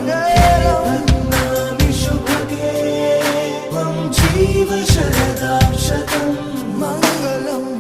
भद्रामि शुभगे त्वं जीव शरदां शतं मङ्गलम्।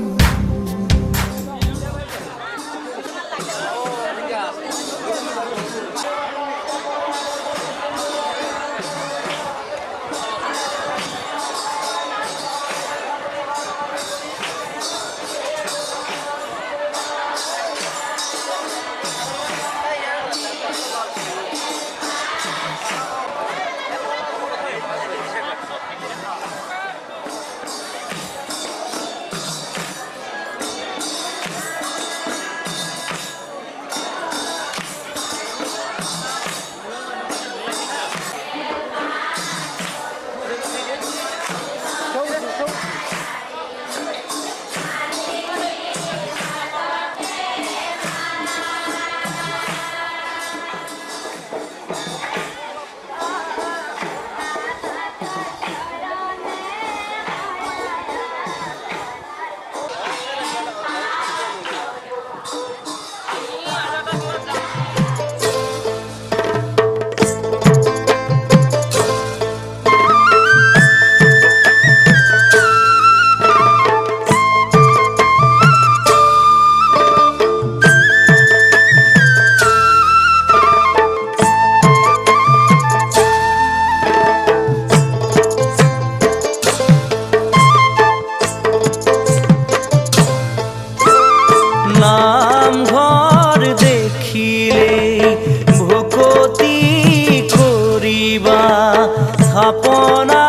স্থাপনা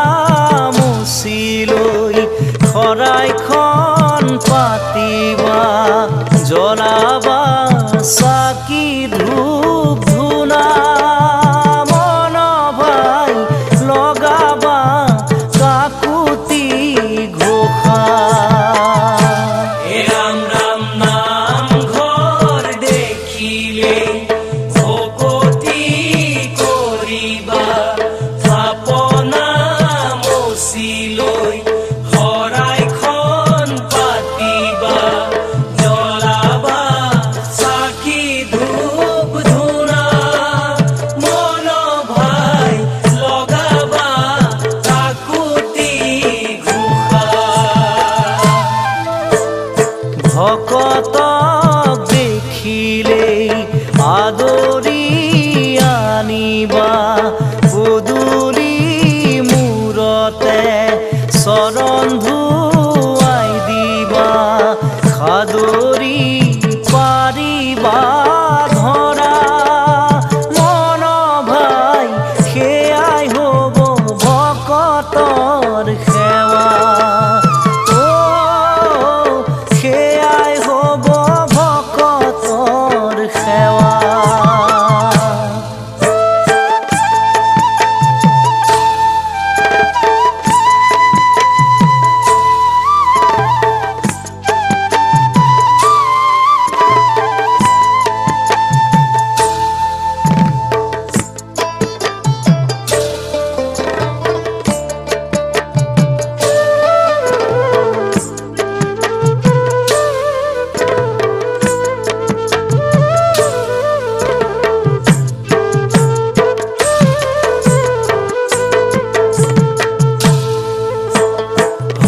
মুচিলৈ শৰাইখন পাতিবা জ্বলাবা চাকি ধূপ ধূনা মন ভাই লগাবা কাকুতি ঘোষা ৰাম ৰাম নাম ঘৰ দেখিলে ভকতি কৰিবা স্থাপনা মুচিলৈ শৰাইখন পাতিবা জ্বলাবা চাকি ধূপ ধূনা মন ভাই লগাবা কাকুতি ঘোষা ভকতক দেখিলেই আদৰি আনিবা পদূলি মূৰতে চৰণ ধুৱাই দিবা সাদৰি পাৰিবা ধৰা মন ভাই সেয়াই হ'ব ভকতৰ সেৱা সেয়াই হ'ব ভকতৰ সেৱা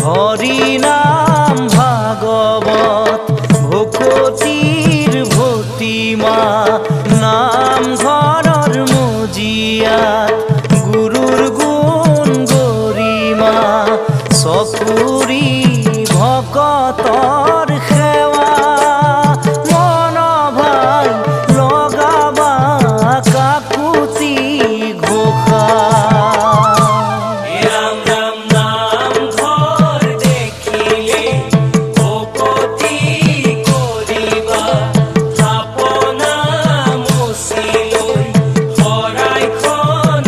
হৰি নাম ভাগৱত ভকতিৰ ভতিমা নামঘৰৰ মজিয়াত গুৰুৰ গুণ গৰিমা চকুৰি ভকতৰ সেৱা মন ভাই লগাবা কাকুতি ঘোষা ৰাম ৰাম নাম ঘৰ দেখিলে ভকতি কৰিবা স্থাপনা মুচিলৈ শৰাইখন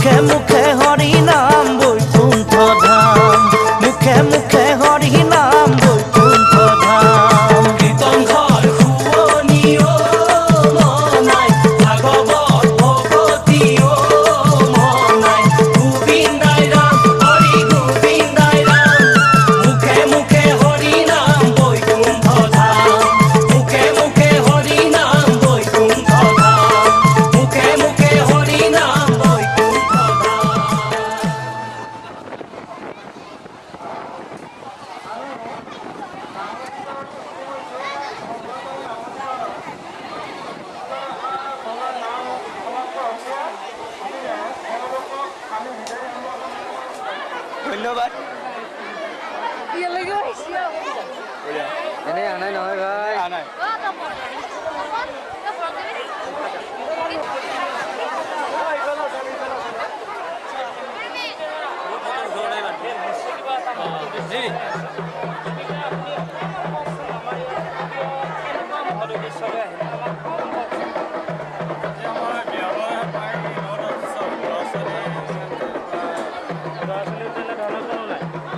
মুখে মুখে হৰি নাম বৈকুণ্ঠ ধাম, মুখে মুখে হৰি নাম বৈকুণ্ঠ ধাম। কীৰ্তন ঘৰ শুৱনি মনাই, ভাগৱত ভকতি মনাই, গোবিন্দাই ৰাম হৰি গোবিন্দাই ৰাম, মুখে মুখে হৰি নাম বৈকুণ্ঠ ধাম, মুখে মুখে হৰি নাম বৈকুণ্ঠ ধাম, মুখে মুখে হৰি নাম বৈকুণ্ঠ ধাম। ধন্যবাদ। এনেই আনাই নহয় ভাই।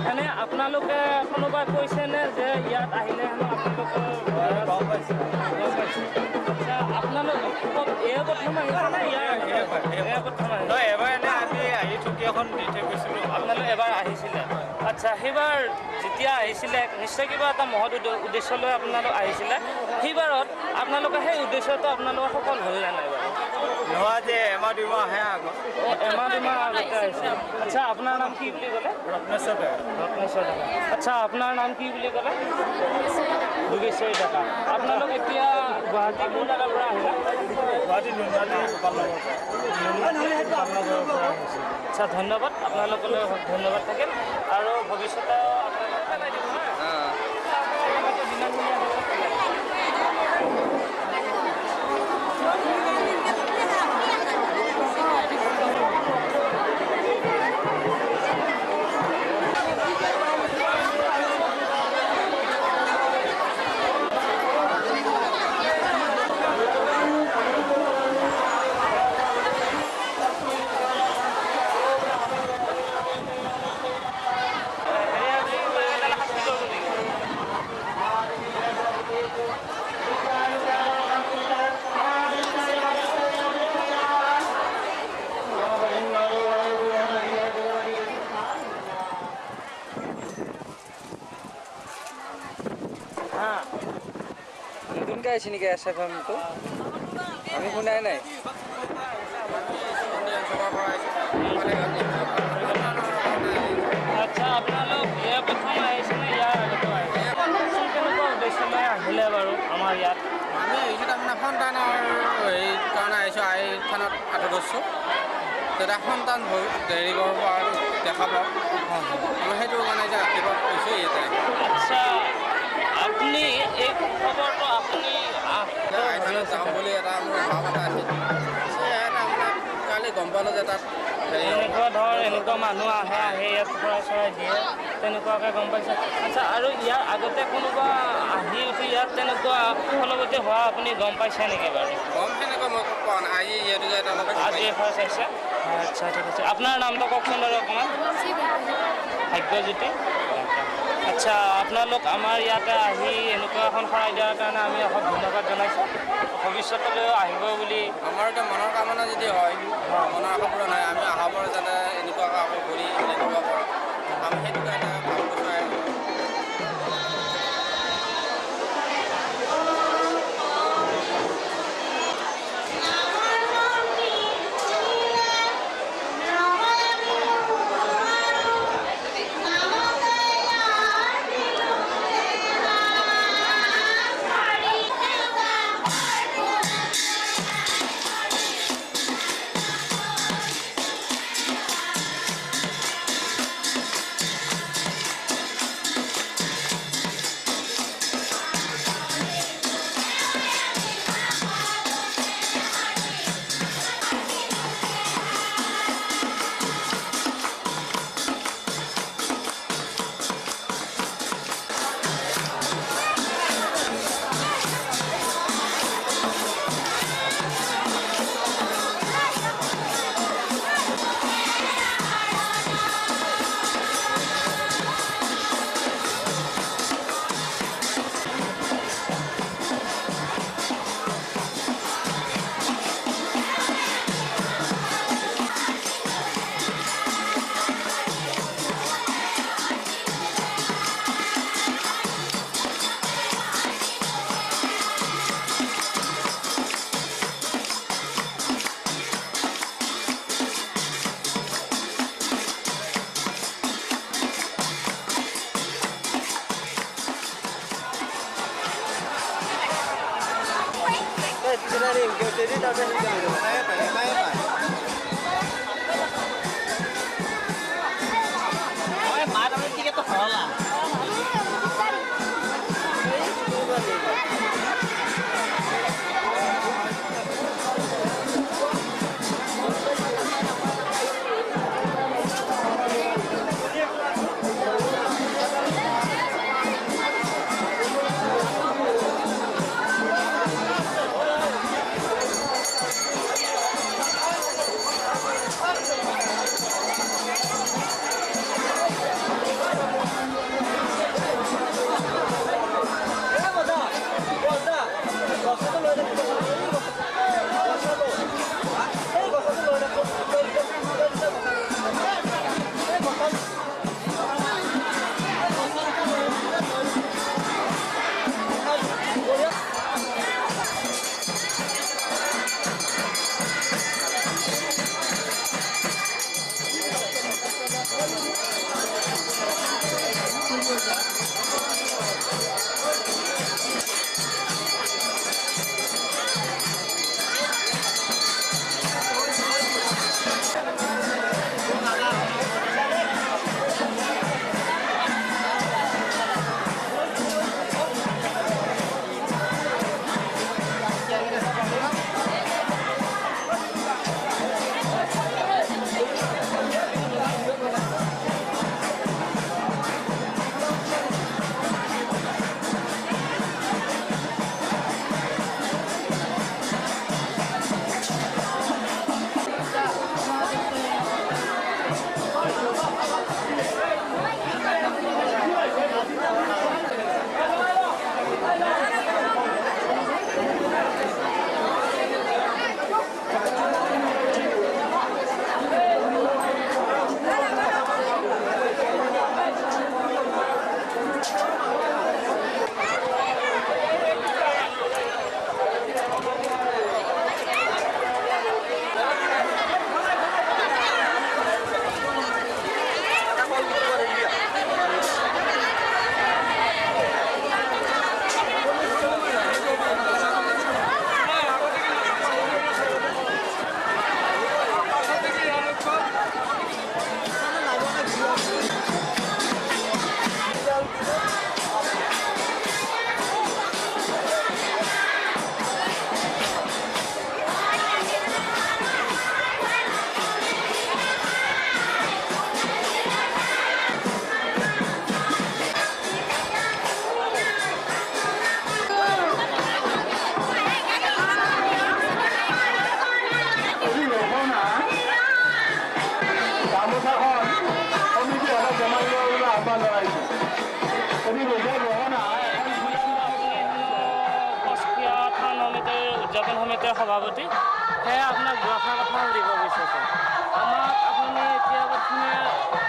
এনে আপোনালোকে কোনোবাই কৈছেনে যে ইয়াত আহিলে হেনো আপোনালোকৰ গম পাইছে? আচ্ছা, আপোনালোক এয়া প্ৰথম আহিছে নে এয়া প্ৰথম আহিছে? এবাৰ এনে আজি আহি ছুটি এখন দি থৈ গৈছিলোঁ। আপোনালোক এবাৰ আহিছিলে? আচ্ছা, সেইবাৰ যেতিয়া আহিছিলে নিশ্চয় কিবা এটা মহৎ উদ্দেশ্য লৈ আপোনালোক আহিছিলে। সেইবাৰত আপোনালোকে সেই উদ্দেশ্যটো আপোনালোকৰ সফল হ'ল নে নাই বাৰু? নোহোৱা যে এমাহ দুমাহহে আগত। এমাহ দুমাহ আগতে আহিছে। আচ্ছা, আপোনাৰ নাম কি বুলি ক'লে? ৰত্নেশ্বৰ ডেকা। ৰত্নেশ্বৰ ডেকা। আচ্ছা, আপোনাৰ নাম কি বুলি ক'লে? যোগেশ্বৰী ডেকা। আপোনালোক এতিয়া গুৱাহাটী কোন জেগাৰ পৰা আহিলে? গুৱাহাটী নুনমাটি গোপালনগৰৰ পৰা আহিছে। আচ্ছা, ধন্যবাদ। আপোনালোকলৈ ধন্যবাদ থাকিল আৰু ভৱিষ্যতে আপোনালোক পেলাই দিব হা। নতুনকৈ আহিছে নেকি SFMটো? আমি শুনাই নাই। আচ্ছা, আপোনালোক ইয়াৰ প্ৰথম আহিছেনে ইয়াৰ আগতো আহিছে? কেনেকুৱা উদ্দেশ্য লৈ আহিলে বাৰু আমাৰ ইয়াত? আমি আহিছোঁ তাৰমানে সন্তানৰ হেৰি কাৰণে আহিছোঁ। আই থানত আঁতৰত ধৰিছোঁ তেতিয়া সন্তান হেৰি কৰিব আৰু দেখা পাওঁ। আমি সেইটো কাৰণে এতিয়া ৰাতিপুৱা কৈছোঁ ইয়াতে। আচ্ছা, আপুনি এই খবৰটো আপুনি আই থানত যাওঁ বুলি এটা মোৰ ভাৱ এটা আছিল। তাৰমানে কালি গম পালোঁ যে তাত এনেকুৱা মানুহ আহে ইয়াত চৰাই চৰাই দিয়ে, তেনেকুৱাকৈ গম পাইছে। আচ্ছা, আৰু ইয়াৰ আগতে কোনোবা আহি উঠি ইয়াত তেনেকুৱা ফলৱতী হোৱা আপুনি গম পাইছে নেকি বাৰু? গম সেনেকুৱা মই পোৱা নাই। আজি যিহেতু যে আজি এবাৰ চাইছে? আচ্ছা, ঠিক আছে। আপোনাৰ নামটো কওকচোন বাৰু অকণমান। ভাগ্যজ্যোতি। আচ্ছা, আপোনালোক আমাৰ ইয়াতে আহি এনেকুৱা এখন শৰাই দিয়াৰ কাৰণে আমি অশেষ ধন্যবাদ জনাইছোঁ। ভৱিষ্যতলৈও আহিব বুলি আমাৰ এতিয়া মনৰ কামনা যদি হয়, মনৰ আশা পূৰণ হয়, আমি অহা বাৰ যাতে এনেকুৱা কাম কৰি কৰিব পাৰোঁ, আমি সেইটো কাৰণে ভালকৈ চাই উদযাপন সমিতিৰ সভাপতি সেয়ে আপোনাক দুআষাৰ কথা দিব বিচাৰিছোঁ। আমাক আপুনি এতিয়া প্ৰথমে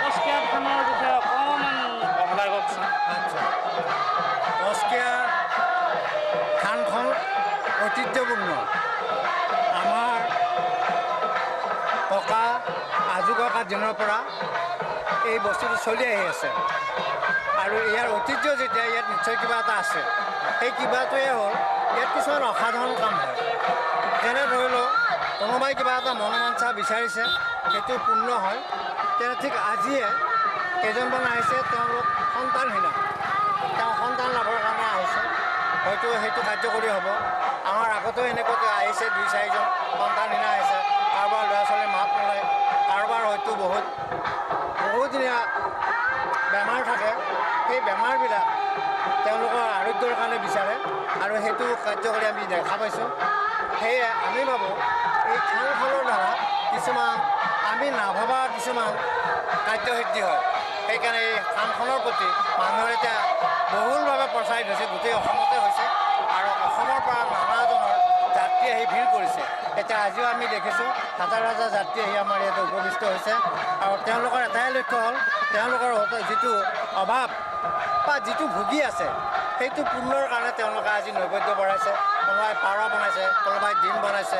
কচকীয়া থানৰ বিষয়ে অকণমান বহলাই কওকচোন। আচ্ছা, কচকীয়া থানখন ঐতিহ্যপূৰ্ণ। আমাৰ ককা আজু ককাৰ দিনৰ পৰা এই বস্তুটো চলি আহি আছে আৰু ইয়াৰ ঐতিহ্য যেতিয়া ইয়াত নিশ্চয় কিবা এটা আছে। সেই কিবাটোৱে হ'ল ইয়াত কিছুমান অসাধাৰণ কাম হয়। যেনে ধৰি লওক কোনোবাই কিবা এটা মনোমাঞ্চা বিচাৰিছে, সেইটো পূৰ্ণ হয়। তেনে ঠিক আজিয়ে কেইজনমান আহিছে, তেওঁলোক সন্তানহীনা, তেওঁ সন্তান লাভৰ কাৰণে আহিছে, হয়তো সেইটো কাৰ্যকৰী হ'ব। আমাৰ আগতেও এনেকুৱাকৈ আহিছে 2-4জন সন্তানহীনা আহিছে। কাৰোবাৰ ল'ৰা ছোৱালী মাত নোলায়, কাৰোবাৰ হয়তো বহুদিনীয়া বেমাৰ থাকে। সেই বেমাৰবিলাক তেওঁলোকৰ আৰোগ্যৰ কাৰণে বিচাৰে আৰু সেইটো কাৰ্যকৰী আমি দেখা পাইছোঁ। সেয়ে আমি ভাবোঁ এই থানখনৰ দ্বাৰা কিছুমান আমি নাভবা কিছুমান কাৰ্যসিদ্ধি হয়। সেইকাৰণে এই থানখনৰ প্ৰতি মানুহৰ এতিয়া বহুলভাৱে প্ৰচাৰিত হৈছে, গোটেই অসমতে হৈছে আৰু অসমৰ পৰা নানাজনৰ যাত্ৰী আহি ভিৰ কৰিছে। এতিয়া আজিও আমি দেখিছোঁ হাজাৰ হাজাৰ যাত্ৰী আহি আমাৰ ইয়াতে উপবিষ্ট হৈছে আৰু তেওঁলোকৰ এটাই লক্ষ্য হ'ল তেওঁলোকৰ যিটো অভাৱ বা যিটো ভুগি আছে সেইটো পূৰ্ণৰ কাৰণে তেওঁলোকে আজি নৈবেদ্য বঢ়াইছে। কোনোবাই পাৰ বনাইছে, কোনোবাই ডিম বনাইছে,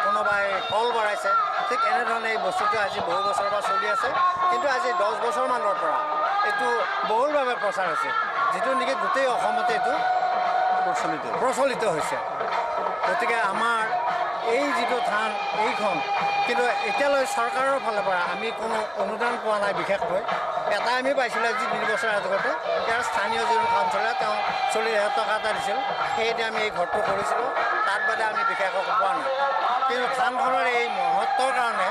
কোনোবাই কল বঢ়াইছে। ঠিক এনেধৰণে এই বস্তুটো আজি বহু বছৰৰ পৰা চলি আছে, কিন্তু আজি 10 বছৰমানৰ পৰা এইটো বহুলভাৱে প্ৰচাৰ হৈছে, যিটো নেকি গোটেই অসমতে এইটো প্ৰচলিত হৈছে। গতিকে আমাৰ এই যিটো থান এইখন কিন্তু এতিয়ালৈ চৰকাৰৰ ফালৰ পৰা আমি কোনো অনুদান পোৱা নাই বিশেষকৈ। এটা আমি পাইছিলোঁ আজি 2 বছৰ আগতে, ইয়াৰ স্থানীয় যিজন কাউন্সিলৰ তেওঁ 40,000 টকা এটা দিছিল, সেইদি আমি এই ঘৰটো কৰিছিলোঁ। তাৰ বাদে আমি বিশেষ একো পোৱা নাই। কিন্তু থানখনৰ এই মহত্বৰ কাৰণে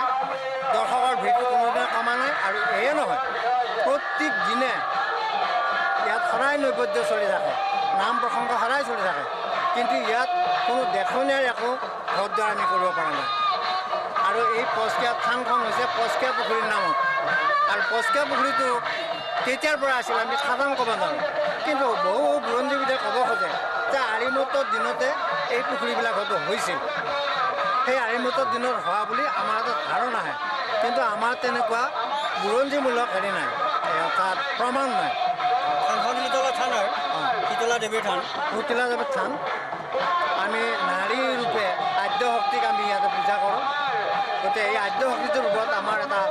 দৰ্শকৰ ভিৰটো কোনোদিনে কমা নাই। আৰু এয়ে নহয়, প্ৰত্যেক দিনে ইয়াত সদায় নৈবেদ্য চলি থাকে, নাম প্ৰসংগ সদায় চলি থাকে, কিন্তু ইয়াত কোনো দেখনীয়াৰ একো ঘৰ দুৱাৰ আমি কৰিব পৰা নাই। আৰু এই পচকীয়া থানখন হৈছে পচকীয়া পুখুৰীৰ নামত। আৰু পচকীয়া পুখুৰীটো কেতিয়াৰ পৰা আছিল আমি সাধাৰণ ক'ব নোৱাৰোঁ, কিন্তু বহু বুৰঞ্জীবিদে ক'ব খোজে যে আৰিমতৰ দিনতে এই পুখুৰীবিলাক হয়তো হৈছিল। সেই আৰিমতৰ দিনত হোৱা বুলি আমাৰ এটা ধাৰণা আহে, কিন্তু আমাৰ তেনেকুৱা বুৰঞ্জীমূলক হেৰি নাই, অৰ্থাৎ প্ৰমাণ নাই। থানখন শীতলা থান হয়, শীতলা দেৱীৰ থান। শীতলা দেৱীৰ থান। আমি নাৰী ৰূপে আদ্য শক্তিক আমি ইয়াতে পূজা কৰোঁ। গতিকে এই আদ্য শক্তিটোৰ ওপৰত আমাৰ এটা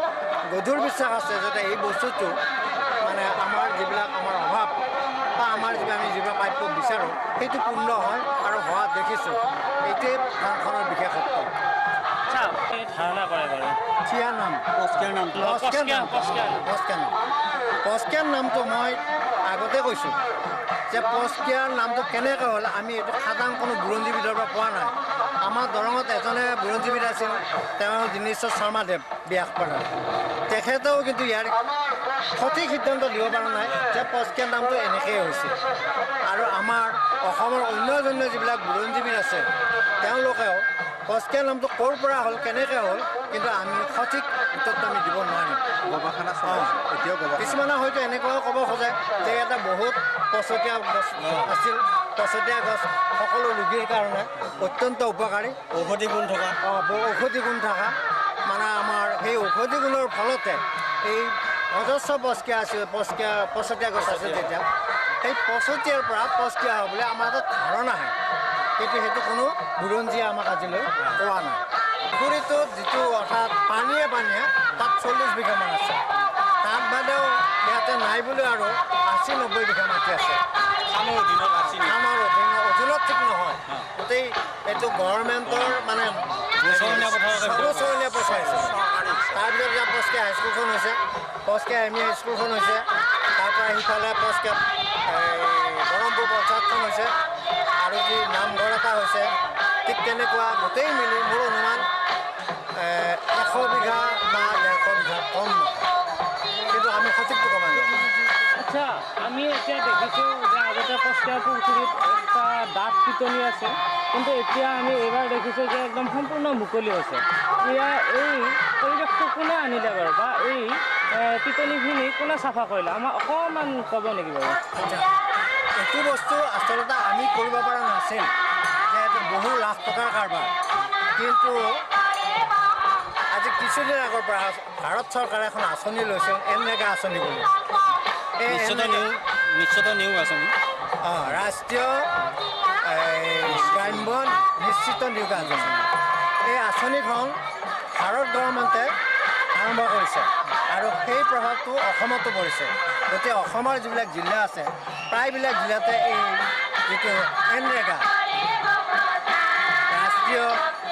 গধুৰ বিশ্বাস আছে যাতে এই বস্তুটো মানে আমাৰ যিবিলাক আমাৰ অভাৱ বা আমাৰ আমি যিবিলাক প্ৰাপ্য বিচাৰোঁ সেইটো পূৰ্ণ হয় আৰু হোৱা দেখিছোঁ। এইটোৱে থানখনৰ বিশেষত্ব। আচ্ছা, এই ধাৰণা কৰে বাৰু থিয়া নাম, পচকীয়াৰ নাম। পচকীয়াৰ নামটো মই আগতে কৈছোঁ যে পচকীয়াৰ নামটো কেনেকৈ হ'ল আমি এইটো সাধাৰণ কোনো বুৰঞ্জীবিদৰ পৰা পোৱা নাই। আমাৰ দৰঙত এজনে বুৰঞ্জীবিদ আছিল, তেওঁ দীনেশ্বৰ শৰ্মাদেৱ ব্যাসপ্ৰধান। তেখেতেও কিন্তু ইয়াৰ সঠিক সিদ্ধান্ত দিব পৰা নাই যে পচকীয়াৰ নামটো এনেকৈয়ে হৈছিল। আৰু আমাৰ অসমৰ অন্য যিবিলাক বুৰঞ্জীবিদ আছে তেওঁলোকেও পচকীয়াৰ নামটো ক'ৰ পৰা হ'ল কেনেকৈ হ'ল কিন্তু আমি সঠিক উত্তৰটো আমি দিব নোৱাৰিম। গৱেষণা চলাইছে, এতিয়াও গৱেষণা। কিছুমানে হয়তো এনেকুৱাও ক'ব খোজে যে এটা বহুত পচতীয়া গছ আছিল, পচতীয়া গছ সকলো ৰোগীৰ কাৰণে অত্যন্ত উপকাৰী, ঔষধি গুণ থকা। ঔষধি গুণ থকা মানে আমাৰ সেই ঔষধি গুণৰ ফলতে এই অজস্ৰ পচকীয়া আছিল, পচতীয়া গছ আছিল তেতিয়া সেই পচতীয়াৰ পৰা পচকীয়া হ'ব বুলি আমাৰ এটা ধাৰণা আহে, কিন্তু সেইটো কোনো বুৰঞ্জীয়ে আমাক আজিলৈ কোৱা নাই। পুখুৰীটোত যিটো অৰ্থাৎ পানীয়ে তাত 40 বিঘামান আছে। তাত বাদেও ইয়াতে নাই বুলি আৰু 80-90 বিঘা মাটি আছে। থানৰ অধীনত আছিল। আমাৰ অধীনত ঠিক নহয়, গোটেই এইটো গভৰ্ণমেণ্টৰ মানে সৰ্বচৰণীয়া পইচা আছে। তাৰপিছত এতিয়া পচকীয়া হাইস্কুলখন হৈছে, পচকীয়া এম ই হাইস্কুলখন হৈছে, তাৰপৰা সিফালে পচকীয়া বৰমপুৰ পঞ্চায়তখন হৈছে, আৰু কি নামঘৰ এটা হৈছে। ঠিক তেনেকুৱা গোটেই মিলি মোৰ অনুমান 100 বিঘা বা 150 বিঘা কম নহয়, কিন্তু আমি সঠিকটো কমাই লওঁ। আচ্ছা, আমি এতিয়া দেখিছোঁ যে আগতে পচকীয়া পুখুৰীত এটা ডাঠ পিটনি আছে, কিন্তু এতিয়া আমি এইবাৰ দেখিছোঁ যে একদম সম্পূৰ্ণ মুকলি হৈছে। এতিয়া এই পৰিৱেশটো কোনে আনিলে বাৰু, বা এই পিটনিখিনি কোনে চাফা কৰিলে, আমাক অকণমান ক'ব নেকি বাৰু? আচ্ছা, এইটো বস্তু আচলতে আমি কৰিব পৰা নাছিল, যে এইটো বহু লাখ টকাৰ কাৰবাৰ। কিন্তু আজি কিছুদিন আগৰ পৰা ভাৰত চৰকাৰে এখন আঁচনি লৈছিল, এনৰেগা আঁচনি বুলি। এই নিশ্চিত নিয়োগ আঁচনি। ৰাষ্ট্ৰীয় গ্ৰাম্য নিশ্চিত নিয়োগ আঁচনি। এই আঁচনিখন ভাৰত গভৰ্ণমেণ্টে আৰম্ভ কৰিছে আৰু সেই প্ৰভাৱটো অসমতো পৰিছে। গতিকে অসমৰ যিবিলাক জিলা আছে প্ৰায়বিলাক জিলাতে এই যিটো এনৰেগা ৰাষ্ট্ৰীয়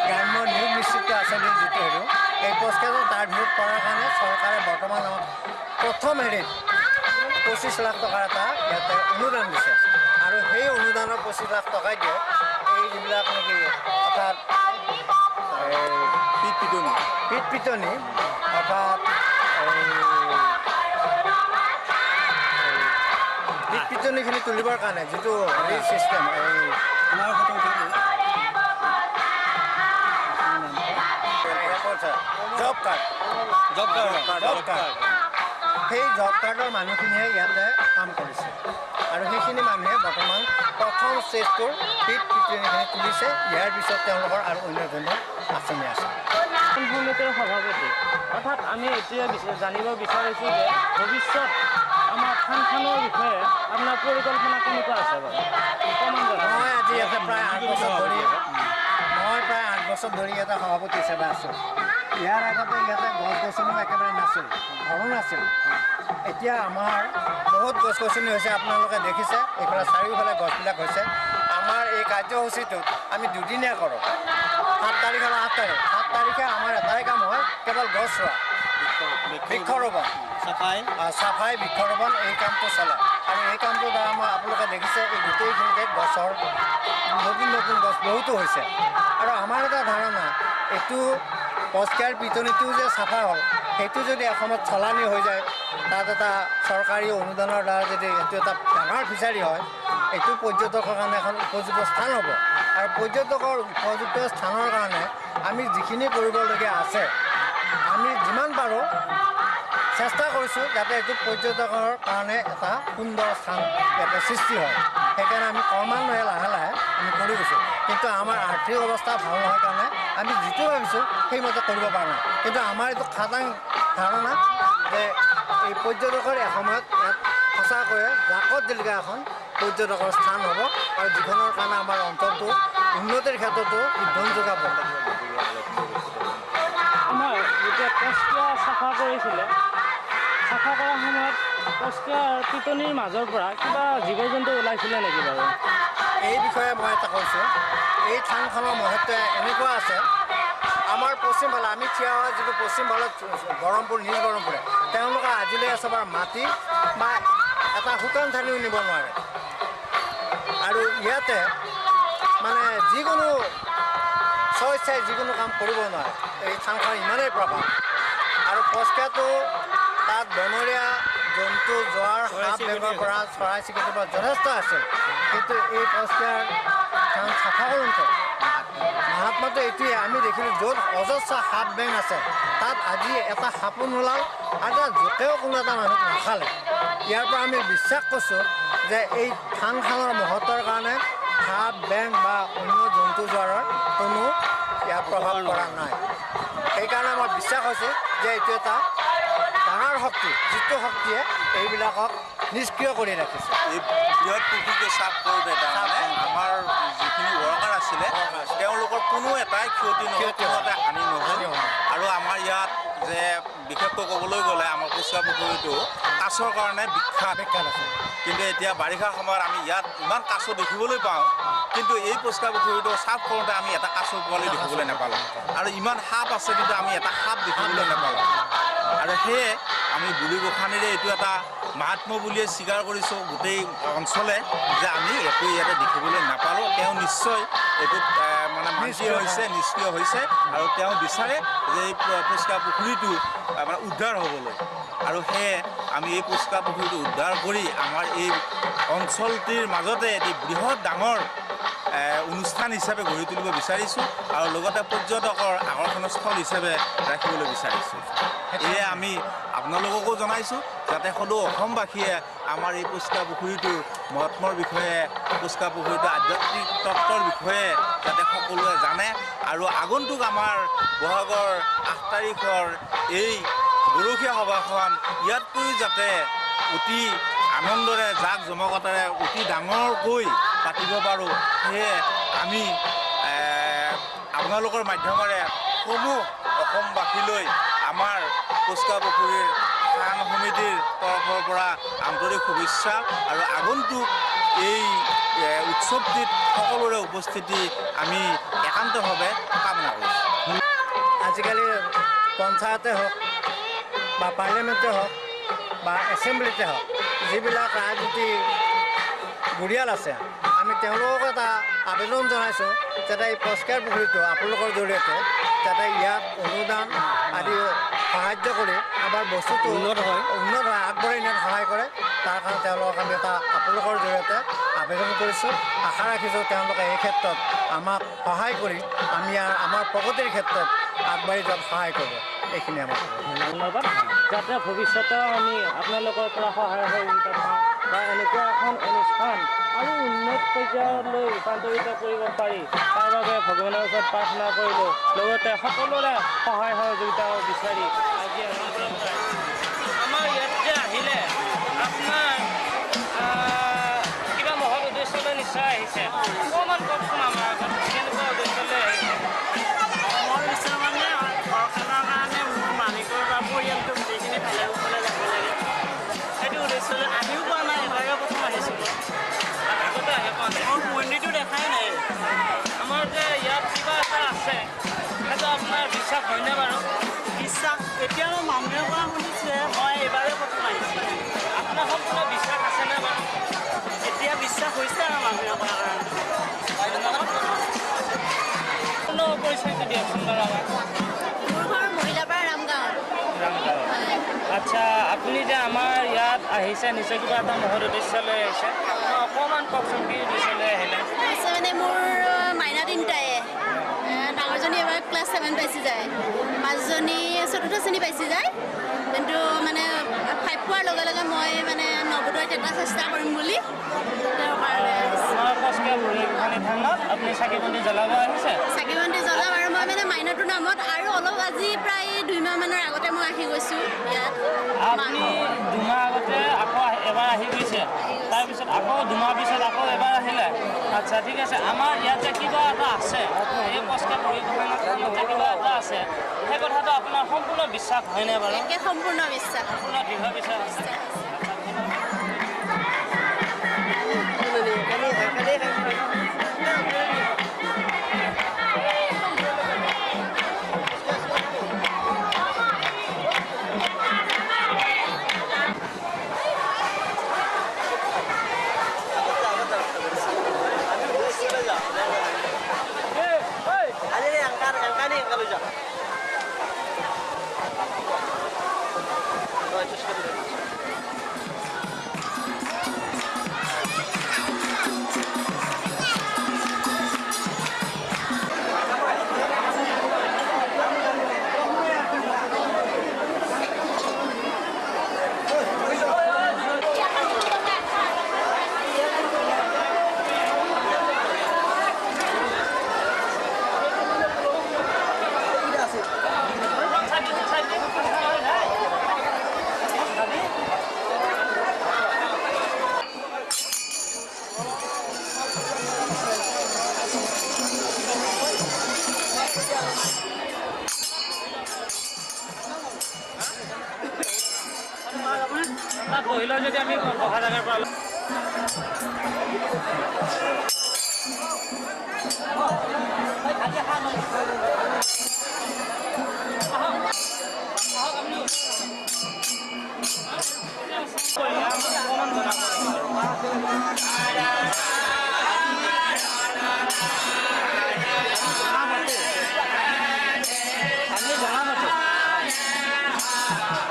গ্ৰাম্য নিয়োগ নিশ্চিত আঁচনিৰ যিটো হেৰি এই পচকীয়াটো তাৰ ভিতৰত পৰাৰ কাৰণে চৰকাৰে বৰ্তমান প্ৰথম হেৰিত 25 লাখ টকাৰ এটা ইয়াতে অনুদান দিছে, আৰু সেই অনুদানৰ 25 লাখ টকাই দিয়ে এই যিবিলাক নেকি অৰ্থাৎ পিটনি অৰ্থাৎ পিটনিখিনি তুলিবৰ কাৰণে যিটো হেৰি ছিষ্টেম আমাৰ জব কাৰ্ড সেই জব কাৰ্ডৰ মানুহখিনিয়ে ইয়াতে কাম কৰিছে, আৰু সেইখিনি মানুহে বৰ্তমান প্ৰথম ষ্টেজটোৰ পিটনিখিনি তুলিছে। ইয়াৰ পিছত তেওঁলোকৰ আৰু অন্য ধৰণৰ আঁচনি আছে। সমিতিৰ সভাপতি, অৰ্থাৎ আমি এতিয়া জানিব বিচাৰিছোঁ যে ভৱিষ্যত আমাৰ থানখনৰ বিষয়ে আপোনাৰ পৰিকল্পনা কেনেকুৱা আছে বাৰু? মই আজি ইয়াতে প্ৰায় 8 বছৰ ধৰি ইয়াতে সভাপতি হিচাপে আছোঁ। ইয়াৰ আগতে ইয়াতে গছ গছনিও একেবাৰে নাছিল, ঘৰো নাছিল। এতিয়া আমাৰ বহুত গছ গছনি হৈছে, আপোনালোকে দেখিছে এইফালে চাৰিওফালে গছবিলাক হৈছে। আমাৰ এই কাৰ্যসূচীটোত আমি দুদিনীয়া কৰোঁ 7 তাৰিখ আৰু 8 তাৰিখ 7 তাৰিখে আমাৰ এটাই কাম হয় কেৱল গছ ৰোৱা বৃক্ষৰোপণ চাফাই বৃক্ষৰোপণ এই কামটো চলে আৰু এই কামটোৰ দ্বাৰা মই আপোনালোকে দেখিছে এই গোটেইখিনিতে গছৰ নতুন নতুন গছ বহুতো হৈছে আৰু আমাৰ এটা ধাৰণা এইটো পস্কাৰ পিটনিটোও যে চাফা হ'ল সেইটো যদি এসময়ত চলানি হৈ যায় তাত এটা চৰকাৰী অনুদানৰ দ্বাৰা যদি এইটো এটা ডাঙৰ ফিচাৰী হয় এইটো পৰ্যটকৰ কাৰণে এখন উপযুক্ত স্থান হ'ব আৰু পৰ্যটকৰ উপযুক্ত স্থানৰ কাৰণে আমি যিখিনি কৰিবলগীয়া আছে আমি যিমান পাৰোঁ চেষ্টা কৰিছোঁ যাতে এইটো পৰ্যটকৰ কাৰণে এটা সুন্দৰ স্থান ইয়াতে সৃষ্টি হয় সেইকাৰণে আমি ক্ৰমান্বয়ে লাহে লাহে আমি কৰি গৈছোঁ কিন্তু আমাৰ আৰ্থিক অৱস্থা ভাল নহয় কাৰণে আমি যিটো ভাবিছোঁ সেইমতে কৰিব পৰা নাই কিন্তু আমাৰ এইটো খাটাং ধাৰণা যে এই পৰ্যটকৰ এসময়ত ইয়াত সঁচাকৈয়ে জাকত জিলিকা এখন পৰ্যটকৰ স্থান হ'ব আৰু যিখনৰ কাৰণে আমাৰ অঞ্চলটো উন্নতিৰ ক্ষেত্ৰতো উদ্যম যোগাব আমাৰ যেতিয়া পস্কিয়া চাফা কৰিছিলে চাফা কৰাৰ সময়ত পস্কিয়াৰ পিটনিৰ মাজৰ পৰা কিবা জীৱ জন্তু ওলাইছিলে নেকি বাৰু এই বিষয়ে মই এটা কৈছোঁ এই থানখনৰ মহত্ব এনেকুৱা আছে আমাৰ পশ্চিম ফালে আমি থিয় হোৱা যিটো পশ্চিম ফালত গৰমপুৰ নিজ গৰমপুৰে তেওঁলোকে আজিলৈ চবৰ মাটি বা এটা শুকান ঠানিও নিব নোৱাৰে আৰু ইয়াতে মানে যিকোনো স্বেচ্ছাই যিকোনো কাম কৰিব নোৱাৰে এই থানখন ইমানেই প্ৰভাৱ আৰু পস্কিয়াটো তাত বনৰীয়া জন্তু যোৱাৰ সাপ বেগৰ পৰা চৰাই চিৰিকটিৰ পৰা যথেষ্ট আছিল কিন্তু এই পস্কিয়াৰ থান চাফা কৰোঁতে মাহাত্মাটো এইটোৱে আমি দেখিলোঁ য'ত অজস্ৰ সাপ বেং আছে তাত আজি এটা সাপো নোলাল আৰু তাত য'তেও কোনো এটা মানুহক নাখালে ইয়াৰ পৰা আমি বিশ্বাস কৰিছোঁ যে এই থানখনৰ মহত্বৰ কাৰণে সাপ বেং বা অন্য জন্তু যোৱাৰৰ কোনো ইয়াৰ প্ৰভাৱ পৰা নাই সেইকাৰণে আমাৰ বিশ্বাস হৈছে যে এইটো এটা ডাঙৰ শক্তি যিটো শক্তিয়ে এইবিলাকক নিষ্ক্ৰিয় কৰি ৰাখিছে এই বৃহৎ পুখুৰীটো চাফ কৰোঁতে তাৰমানে আমাৰ যিখিনি ৱৰ্কাৰ আছিলে তেওঁলোকৰ কোনো এটাই ক্ষতি নহ'ল কোনো এটা হানি নহ'ল আৰু আমাৰ ইয়াত যে বিশেষকৈ ক'বলৈ গ'লে আমাৰ পস্কিয়া পুখুৰীটো কাছৰ কাৰণে বিখ্যাত আছে কিন্তু এতিয়া বাৰিষা সময়ত আমি ইয়াত ইমান কাছ দেখিবলৈ পাওঁ কিন্তু এই পস্কিয়া পুখুৰীটো চাফ কৰোঁতে আমি এটা কাছৰ পোৱালি দেখিবলৈ নাপালোঁ আৰু ইমান সাপ আছে কিন্তু আমি এটা সাপ দেখিবলৈ নাপালোঁ আৰু সেয়ে আমি বুঢ়ী গোসাঁনীৰে এইটো এটা মাহাত্ম্য বুলিয়ে স্বীকাৰ কৰিছোঁ গোটেই অঞ্চলে যে আমি একো ইয়াতে দেখিবলৈ নাপালোঁ তেওঁ নিশ্চয় এইটোত মানে নিষ্ক্ৰিয় হৈছে আৰু তেওঁ বিচাৰে যে এই পস্কিয়া পুখুৰীটো মানে উদ্ধাৰ হ'বলৈ আৰু সেয়ে আমি এই পস্কিয়া পুখুৰীটো উদ্ধাৰ কৰি আমাৰ এই অঞ্চলটিৰ মাজতে এটি বৃহৎ ডাঙৰ অনুষ্ঠান হিচাপে গঢ়ি তুলিব বিচাৰিছোঁ আৰু লগতে পৰ্যটকৰ আকৰ্ষণস্থল হিচাপে ৰাখিবলৈ বিচাৰিছোঁ এয়ে আমি আপোনালোককো জনাইছোঁ যাতে সদৌ অসমবাসীয়ে আমাৰ এই পস্কিয়া পুখুৰীটোৰ মহাত্মৰ বিষয়ে পস্কিয়া পুখুৰীটোৰ আধ্যাত্মিক তত্ত্বৰ বিষয়ে যাতে সকলোৱে জানে আৰু আগন্তুক আমাৰ বহাগৰ 8 তাৰিখৰ এই গৰখীয়া সভাখন ইয়াতকৈ যাতে অতি আনন্দৰে জাক জমকতাৰে অতি ডাঙৰকৈ পাতিব পাৰোঁ সেয়ে আমি আপোনালোকৰ মাধ্যমেৰে সমূহ অসমবাসীলৈ আমাৰ পস্কিয়া পুখুৰীৰ থান সমিতিৰ তৰফৰ পৰা আন্তৰিক শুভেচ্ছা আৰু আগন্তুক এই উৎসৱটিত সকলোৰে উপস্থিতি আমি একান্তভাৱে কামনা কৰিছোঁ আজিকালি পঞ্চায়তে হওক বা পাৰ্লিয়ামেণ্টে হওক বা এছেম্বলিতে হওক যিবিলাক ৰাজনীতি পৰিয়াল আছে আমি তেওঁলোকক এটা আবেদন জনাইছোঁ যাতে এই পস্কিয়াৰ পুখুৰীটো আপোনালোকৰ জৰিয়তে যাতে ইয়াত অনুদান আদি সাহায্য কৰি আমাৰ বস্তুটো উন্নত হয় আগবাঢ়ি নিয়াত সহায় কৰে তাৰ কাৰণে তেওঁলোকক আমি এটা আপোনালোকৰ জৰিয়তে আবেদন কৰিছোঁ আশা ৰাখিছোঁ তেওঁলোকে এই ক্ষেত্ৰত আমাক সহায় কৰি আমি আমাৰ প্ৰগতিৰ ক্ষেত্ৰত আগবাঢ়ি যোৱাত সহায় কৰিব এইখিনি আমাৰ ধন্যবাদ যাতে ভৱিষ্যতে আমি আপোনালোকৰ পৰা সহায় সহযোগিতা পাওঁ বা এনেকুৱা এখন অনুষ্ঠান আৰু উন্নত পৰ্যায়লৈ ৰূপান্তৰিত কৰিব পাৰি তাৰ বাবে ভগৱানৰ ওচৰত প্ৰাৰ্থনা কৰিলোঁ লগতে সকলোৰে সহায় সহযোগিতা বিচাৰি আজি আমাৰ ইয়াত যে আহিলে আপোনাৰ কিবা মহৎ উদ্দেশ্যলৈ নিশ্চয় আহিছে অকণমান কওকচোন আমাৰ আগত কেনেকুৱা উদ্দেশ্যলৈ আহিছে মোৰ ইচ্ছা মানে ঘৰখনৰ কাৰণে মোৰ মালিকৰ বা পৰিয়ালটো গোটেইখিনি ভালে কুশলে যাব লাগে সেইটো উদ্দেশ্যলৈ আহিও পোৱা নাই এবাৰে প্ৰথম আহিছোঁ আগতে আহি পোৱা নাই মোৰ মন্দিৰটো দেখাই নাই দিয়কচোন বাৰু আমাক। মোৰ ঘৰ মহিলাপাৰা ৰামগাঁৱত। ৰামগাঁও। আচ্ছা, আপুনি যে আমাৰ ইয়াত আহিছে নিশ্চয় কিবা এটা মহৎ উদ্দেশ্য লৈ আহিছে, অকণমান কওকচোন কি উদ্দেশ্য লৈ আহিলে? আছে মানে মোৰ মাইনা তিনিটাই, ডাঙৰজনী এবাৰ ক্লাছ 7 পাইছে যায়, মাজজনী 4ৰ্থ শ্ৰেণী পাইছে যায়, কিন্তু মানে 5 পোৱাৰ লগে লগে মই মানে নৱোদয়ত এটা চেষ্টা কৰিম বুলি তেওঁৰ কাৰণে আমাৰ কচকে বুঢ়ীগোহাঁই থানত আপুনি চাকি বন্তি জ্বলাব আহিছে? চাকি বন্তি জ্বলাম আৰু মই মানে মাইনাটোৰ নামত আৰু অলপ আজি প্ৰায় 2 মাহ মানৰ আগতে মই আহি গৈছোঁ ইয়াত। আপুনি 2 মাহ আগতে আকৌ এবাৰ আহি গৈছে, তাৰপিছত আকৌ 2 মাহ পিছত আকৌ এবাৰ আহিলে। আচ্ছা ঠিক আছে, আমাৰ ইয়াত যে কিবা এটা আছে, এই কচকে বুঢ়ীগোহাঁই থানত যে কিবা এটা আছে, সেই কথাটো আপোনাৰ সম্পূৰ্ণ বিশ্বাস হয়নে বাৰু? একে সম্পূৰ্ণ বিশ্বাস। সম্পূৰ্ণ দৃঢ় বিশ্বাস আছে। তাত বহিলৈ যদি আমি বহা জেগাৰ পৰা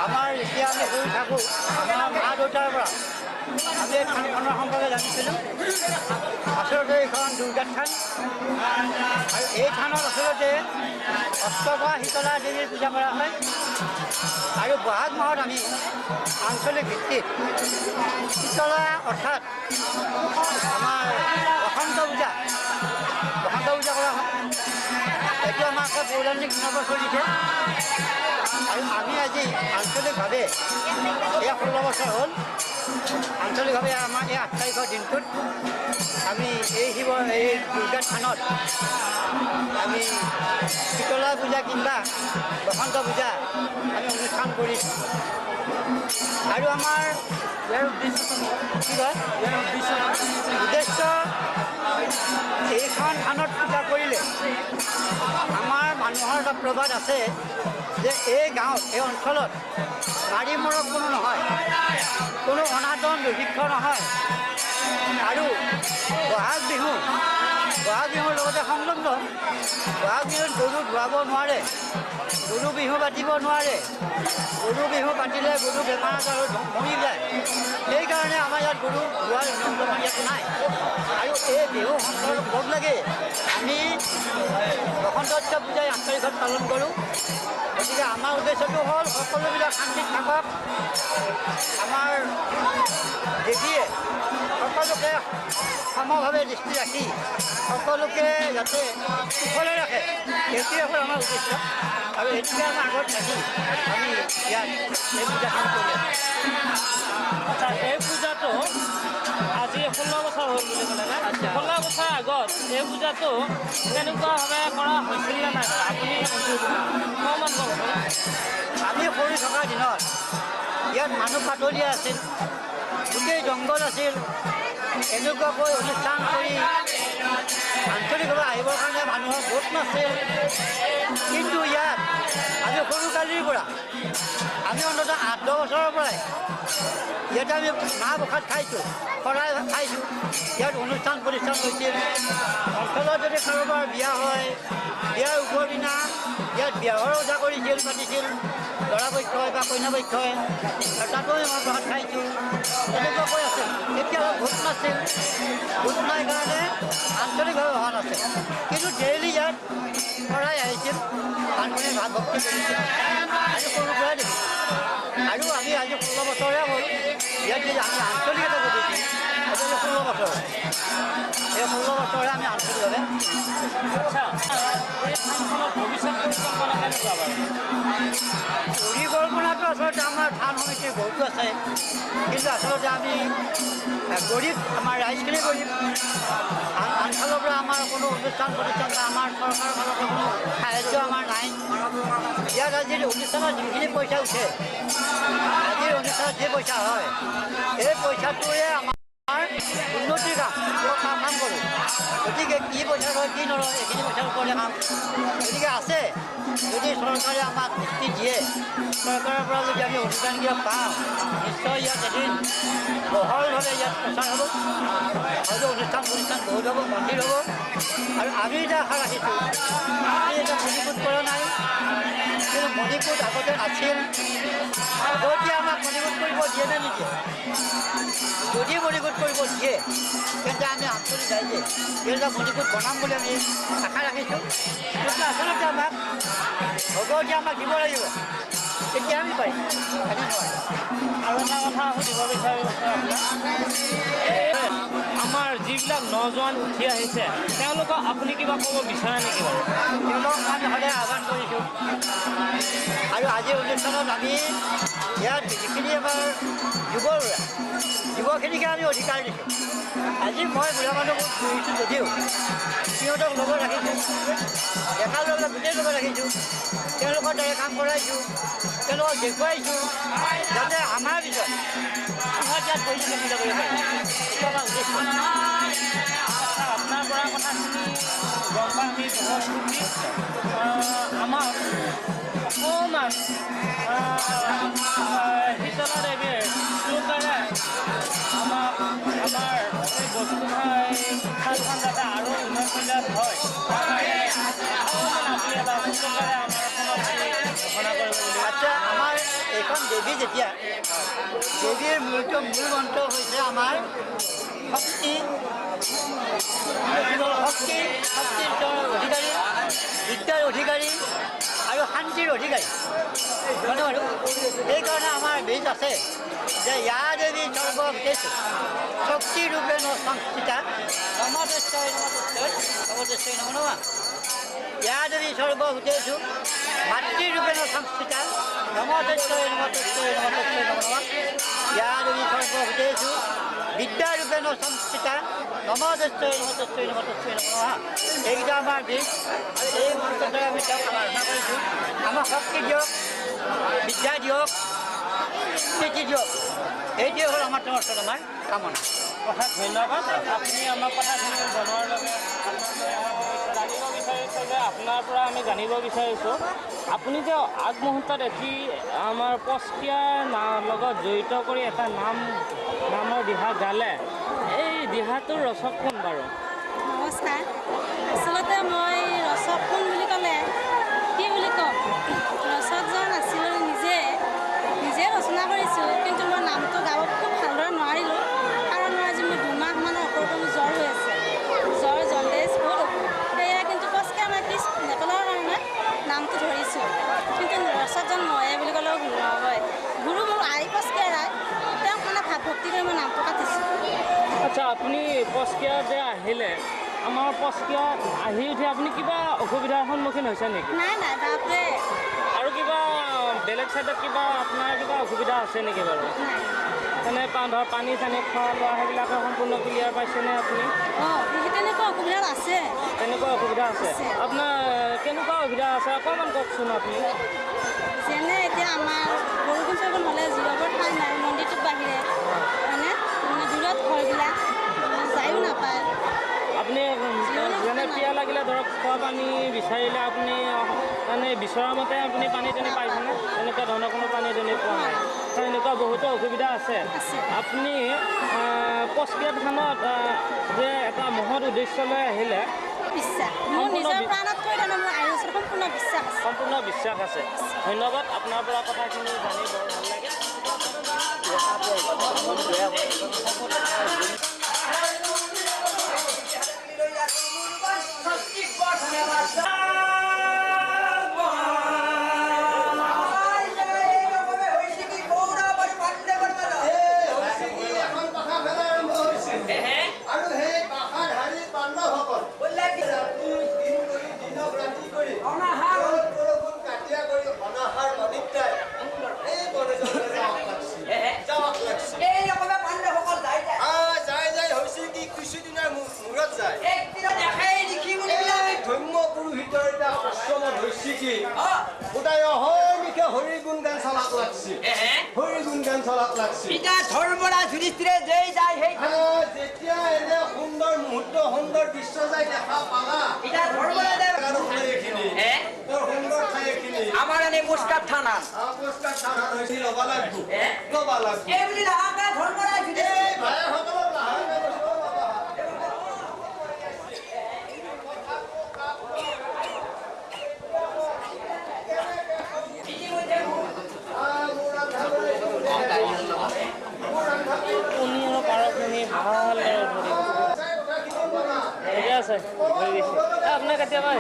আমাৰ এতিয়া আমি শুই থাকোঁ, আমাৰ মা দেউতাৰ পৰা আমি এই থানখনৰ সম্পৰ্কে জানিছিলোঁ। আচলতে এইখন দুৰ্গা থান, আৰু এই থানত আচলতে অষ্টভা শীতলা দেৱীৰ পূজা কৰা হয়। আৰু বহাগ মাহত আমি আঞ্চলিক ভিত্তিত শীতলা অৰ্থাৎ আমাৰ বসন্ত পূজা কৰা হয়। এইটো আমাৰ আকৌ পৌৰাণিক দিনৰ চলিছে, আৰু আমি আজি আঞ্চলিকভাৱে এই 16 বছৰ হ'ল আঞ্চলিকভাৱে আমাৰ এই 8 তাৰিখৰ দিনটোত আমি এই দুৰ্গা থানত আমি শীতলা পূজা কিংবা বসন্ত পূজা আমি অনুষ্ঠান কৰিছোঁ। আৰু আমাৰ ইয়াৰ উদ্দেশ্য কি কয়, উদ্দেশ্য এইখন থানত পূজা কৰিলে আমাৰ মানুহৰ এটা প্ৰবাদ আছে যে এই গাঁৱত, এই অঞ্চলত নাৰী মৰক কোনো নহয়, কোনো অনাটন দুৰ্ভিক্ষ নহয়। আৰু বহাগ বিহুৰ লগতে সংলগ্ন, বহাগ বিহুত গৰু ধুৱাব নোৱাৰে, গৰু বিহু পাতিব নোৱাৰে, গৰু বিহু পাতিলে গৰু বেমাৰ আজাৰ মৰি যায়। সেইকাৰণে আমাৰ ইয়াত গৰু ধোৱাৰ নিয়ম ইয়াত নাই। আৰু এই বিহু সন্দৰ্ভত লগ লাগে আমি বসন্ত উৎসৱ পূজাই 8 তাৰিখত পালন কৰোঁ। গতিকে আমাৰ উদ্দেশ্যটো হ'ল সকলোবিলাক শান্তিত থাকক, আমাৰ দেৱীয়ে সকলোকে সমভাৱে দৃষ্টি ৰাখি সকলোকে যাতে কুশলে ৰাখে, সেইটোৱে হ'ল আমাৰ উদ্দেশ্য। আৰু এইটোকে আমাৰ আগত ৰাখি আমি ইয়াত এই পূজাখন কৰি আছোঁ। আচ্ছা, এই পূজাটো আজি 16 বছৰ হ'ল বুলি ক'লে নে? 16 বছৰ আগত এই পূজাটো কেনেকুৱাভাৱে কৰা হৈছিল নে নাই? আপুনি অকণমান কওকচোন। আমি সৰু থকা দিনত ইয়াত মানুহ পাতলীয়া আছিল, গোটেই জংঘল আছিল। এনেকুৱাকৈ অনুষ্ঠান কৰি আঞ্চলিকভাৱে আহিবৰ কাৰণে মানুহৰ গোট নাছিল। কিন্তু ইয়াত আমি সৰুকালিৰ পৰা আমি অন্ততঃ 8-10 বছৰৰ পৰাই ইয়াতে আমি মাহ প্ৰসাদ খাইছোঁ, শৰাই খাইছোঁ। ইয়াত অনুষ্ঠান প্ৰতিষ্ঠান হৈছিল। অঞ্চলত যদি কাৰোবাৰ বিয়া হয়, বিয়াৰ ওপৰ দিনা ইয়াত বিয়াহৰ ওজা কৰিছিল, পাতিছিল দৰাপক্ষই বা কইনাপক্ষই, আৰু তাতো আমি মাহ প্ৰসাদ খাইছোঁ। তেনেকুৱাকৈ আছিল। এতিয়া ভোট নাছিল, ভোট নাই কাৰণে আঞ্চলিকভাৱে হোৱা নাছিল। কিন্তু ডেইলি ইয়াত শৰাই আহিছিল, মানুহে ভাৱ ভক্তি কৰিছিল। আজি সৰুৰ পৰাই দেখিছোঁ। আৰু আমি আজি 16 বছৰে হ'ল ইয়াত যদি আমি আঞ্চলিকতা কৰিছোঁ, সেইটো 16 বছৰ। এই 16 বছৰে আমি আঞ্চলিকভাৱে আচ্ছা, এই থানখনৰ ভৱিষ্যত পৰিকল্পনা কেনেকুৱা বাৰু? পৰিকল্পনাটো আচলতে আমাৰ থান সমিতিৰ বহুতো আছে, কিন্তু আচলতে আমি গৰীব, আমাৰ ৰাইজখিনি গৰীব। আন ফালৰ পৰা আমাৰ কোনো অনুষ্ঠান প্ৰতিষ্ঠান বা আমাৰ চৰকাৰৰ ফালৰ পৰা কোনো সাহায্য আমাৰ নাই। ইয়াত আজিৰ অনুষ্ঠানত যিখিনি পইচা উঠে, আজিৰ অনুষ্ঠানত যি পইচা হয়, এই পইচাটোৱে আমাৰ উন্নতিৰ কাম কৰোঁ। গতিকে কি পইচা লয় কি নলয় এইখিনি পইচাৰ ওপৰতে কাম। গতিকে আছে, যদি চৰকাৰে আমাক দৃষ্টি দিয়ে, চৰকাৰৰ পৰা যদি আমি অনুদান দিয়া পাওঁ, নিশ্চয় ইয়াত এদিন বহলভাৱে ইয়াত প্ৰচাৰ হ'ব, হয়তো অনুষ্ঠান প্ৰতিষ্ঠান বহুত হ'ব, মন্দিৰ হ'ব। আৰু আমি এতিয়া আশা ৰাখিছোঁ, আমি এতিয়া মণিপুত কৰা নাই, কিন্তু মণিপুত আগতে আছিল। আগতে আমাক মণিপুত কৰিব দিয়ে নে নিদিয়ে? যদি মণিপুত কৰিব দিয়ে, তেন্তে আমি আঞ্চলিক ৰাইজে এইবিলাক মণিপুত বনাম বুলি আমি আশা ৰাখিছোঁ। কিন্তু আচলতে আমাক ভগৱতী আমাক দিব লাগিব, তেতিয়া আমি পাৰিম। আমি নোৱাৰিম। আৰু এটা কথা সুধিব বিচাৰিছোঁ আপোনাক, আমাৰ যিবিলাক নজোৱান উঠি আহিছে তেওঁলোকক আপুনি কিবা ক'ব বিচাৰে নেকি বাৰু? তেওঁলোকক আমি সদায় আহ্বান কৰিছোঁ। আৰু আজিৰ অনুষ্ঠানত আমি ইয়াত যিখিনি আমাৰ যুৱখিনিকে আমি অধিকাৰ দিছোঁ। আজি মই বুঢ়া মানুহ পঢ়িছোঁ যদিও সিহঁতক লগত ৰাখিছোঁ, ডেকা ল'ৰা গোটেই লগত ৰাখিছোঁ, তেওঁলোকৰ দ্বাৰা কাম কৰাইছোঁ, তেওঁলোকক দেখুৱাইছোঁ, যাতে আমাৰ পিছত সিহঁত ইয়াত বহি কাম কৰিব পাৰে। এইটো আমাৰ উদ্দেশ্য। আপোনাৰ পৰা কথাখিনি গম পাই আমি বহুত সুখী। আমাক অকণমান শীতলা দেৱীৰ শ্লোকেৰে আমাৰ এই বস্তুভাই থানখন যাতে আৰু উন্নত হয়, অকণমান আপুনি এটা শ্লোকেৰে আমাৰ সমাজখিনি ঘোষণা কৰিব বুলি। আচ্ছা, আমাৰ এইখন দেৱী যেতিয়া, দেৱীৰ মূল মন্ত্ৰ হৈছে আমাৰ শক্তি, শক্তিৰ অধিকাৰী, বিদ্যাৰ অধিকাৰী আৰু শান্তিৰ অধিকাৰী। ধন্যবাদ। সেইকাৰণে আমাৰ বীজ আছে যে ইয়া দেৱী সৰ্বভূতেষু শক্তিৰূপে সংস্থিতা নমস্তেই নমস্তেই নমো নমঃ। ইয়া দেৱী সৰ্বভূতেষু মাতৃৰূপে সংস্থিতা নমস্তেই নমস্তেই নমস্তেই নমো নমঃ। ইয়া দেৱী সৰ্বভূতেষু বিদ্যাৰূপে সংস্থিতা নমস্তেই নমস্তেই নমস্তেই নমো নমঃ। এইকেইটা আমাৰ বীজ। এই মন্ত্ৰতে আমি তেওঁক আৰাধনা কৰিছোঁ। আমাক শক্তি দিয়ক, বিদ্যা দিয়ক, স্থিতি দিয়ক। এইটোৱে হ'ল আমাৰ তেওঁৰ ওচৰত আমাৰ কামনা। কথা ধন্যবাদ। আপুনি আমাৰ কথাখিনি জনোৱাৰ বাবে জানিব বিচাৰিছোঁ যে আপোনাৰ পৰা আমি জানিব বিচাৰিছোঁ আপুনি যে আগমুহূৰ্তত এটি আমাৰ পস্কিয়াৰ লগত জড়িত কৰি এটা নামৰ দিহা গালে, এই দিহাটোৰ ৰচক কোন বাৰু? নমস্কাৰ। আচলতে মই ৰচক কোন বুলি ক'লে কি বুলি ক'ম, ৰচকজন আছিলোঁ নিজে ৰচনা কৰিছোঁ, কিন্তু মই নামটো গাব খুব ভালদৰে নোৱাৰিলোঁ। কাৰণ মই আজি মোৰ 2 মাহমানৰ ওপৰতো মোৰ জ্বৰ হৈ আছে, জ্বৰ জণ্ডিছ বহুত। সেয়া কিন্তু পস্কিয়া মাতৃ নেপালৰ কাৰণে নামটো ধৰিছোঁ, কিন্তু ৰচকজন ময়ে বুলি ক'লেও ভুল নহয়। গুৰু মোৰ আই পস্কিয়াৰ আই, তেওঁক মানে ভাৱ ভক্তি কৰি মই নামটো কাটিছোঁ। আচ্ছা, আপুনি পস্কিয়াত যে আহিলে, আমাৰ পস্কিয়াত আহি উঠি আপুনি কিবা অসুবিধাৰ সন্মুখীন হৈছে নেকি? নাই বাপৰে। আৰু কিবা বেলেগ চাইডত কিবা আপোনাৰ কিবা অসুবিধা আছে নেকি বাৰু? নাই। মানে ধৰ পানী চানী খোৱা লোৱা সেইবিলাকৰ সম্পূৰ্ণ ক্লিয়াৰ পাইছেনে আপুনি? সেই তেনেকুৱা অসুবিধা আছে। তেনেকুৱা অসুবিধা আছে? আপোনাৰ কেনেকুৱা অসুবিধা আছে অকণমান কওকচোন আপুনি। যেনে এতিয়া আমাৰ বৰষুণ চৰষুণ হ'লে জিৰাবৰ ঠাই নাই, মন্দিৰটোৰ বাহিৰে মানে দূৰত ঘৰবিলাক যায়ো নাপায়। আপুনি যেনে পিয়া লাগিলে ধৰক খোৱা পানী বিচাৰিলে আপুনি মানে বিচৰা মতে আপুনি পানী চানী পাইছেনে এনেকুৱা ধৰণৰ কোনো পানী চানী পোৱা নাই এনেকুৱা বহুতো অসুবিধা আছে আপুনি পস্কিয়াত থানত যে এটা মহৎ উদ্দেশ্য লৈ আহিলে বিশ্বাস মোৰ নিজৰ প্ৰাণতকৈ তাৰমানে মোৰ আইনৰ ওচৰত সম্পূৰ্ণ বিশ্বাস আছে ধন্যবাদ আপোনাৰ পৰা কথাখিনি জানি বৰ ভাল লাগে ধৰ্মৰা যুধিষ্ঠিৰে যেই যায় সেই যেতিয়া এনে সুন্দৰ মুহূৰ্ত সুন্দৰ দৃশ্য যায় দেখা পালা এতিয়া ধৰ্মৰা আমাৰ এনে পুৰস্কাৰ থানা হৈছে ল'ব লাগিব এই বুলি লাহাকে ধৰ্মৰা আপনাৰ কেতিয়াবা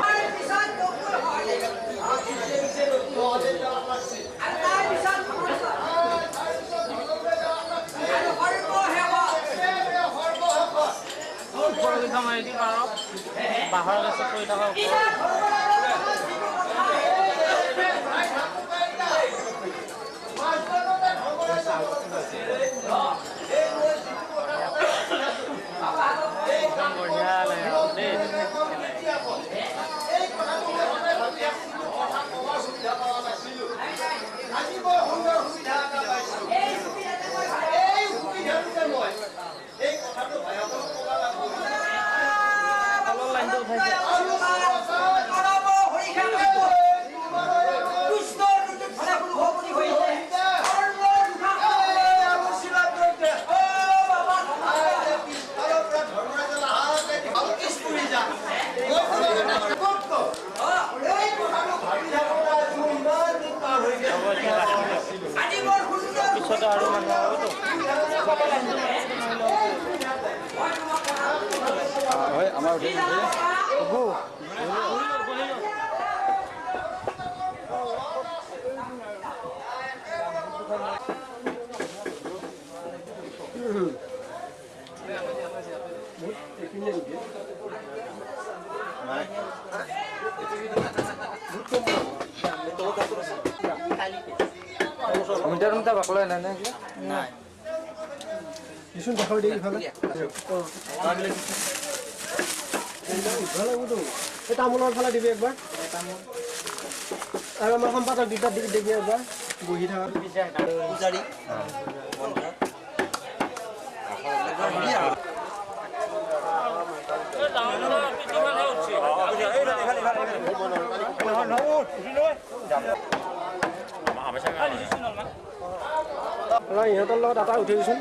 বাহৰ গছত পৰি থকা পিছতে আৰু মানুহ হয় আমাৰ বাকলাই নাই নাই কিছু দেখাই দিয়ে ইফালে এই তামোলৰ ফালে দিবি একবাৰ আৰু আমাৰ সম্পাদক দুটা দিবি একবাৰ বহি থকা পূজাৰী ইহঁতৰ লগত এটা উঠি দিছোন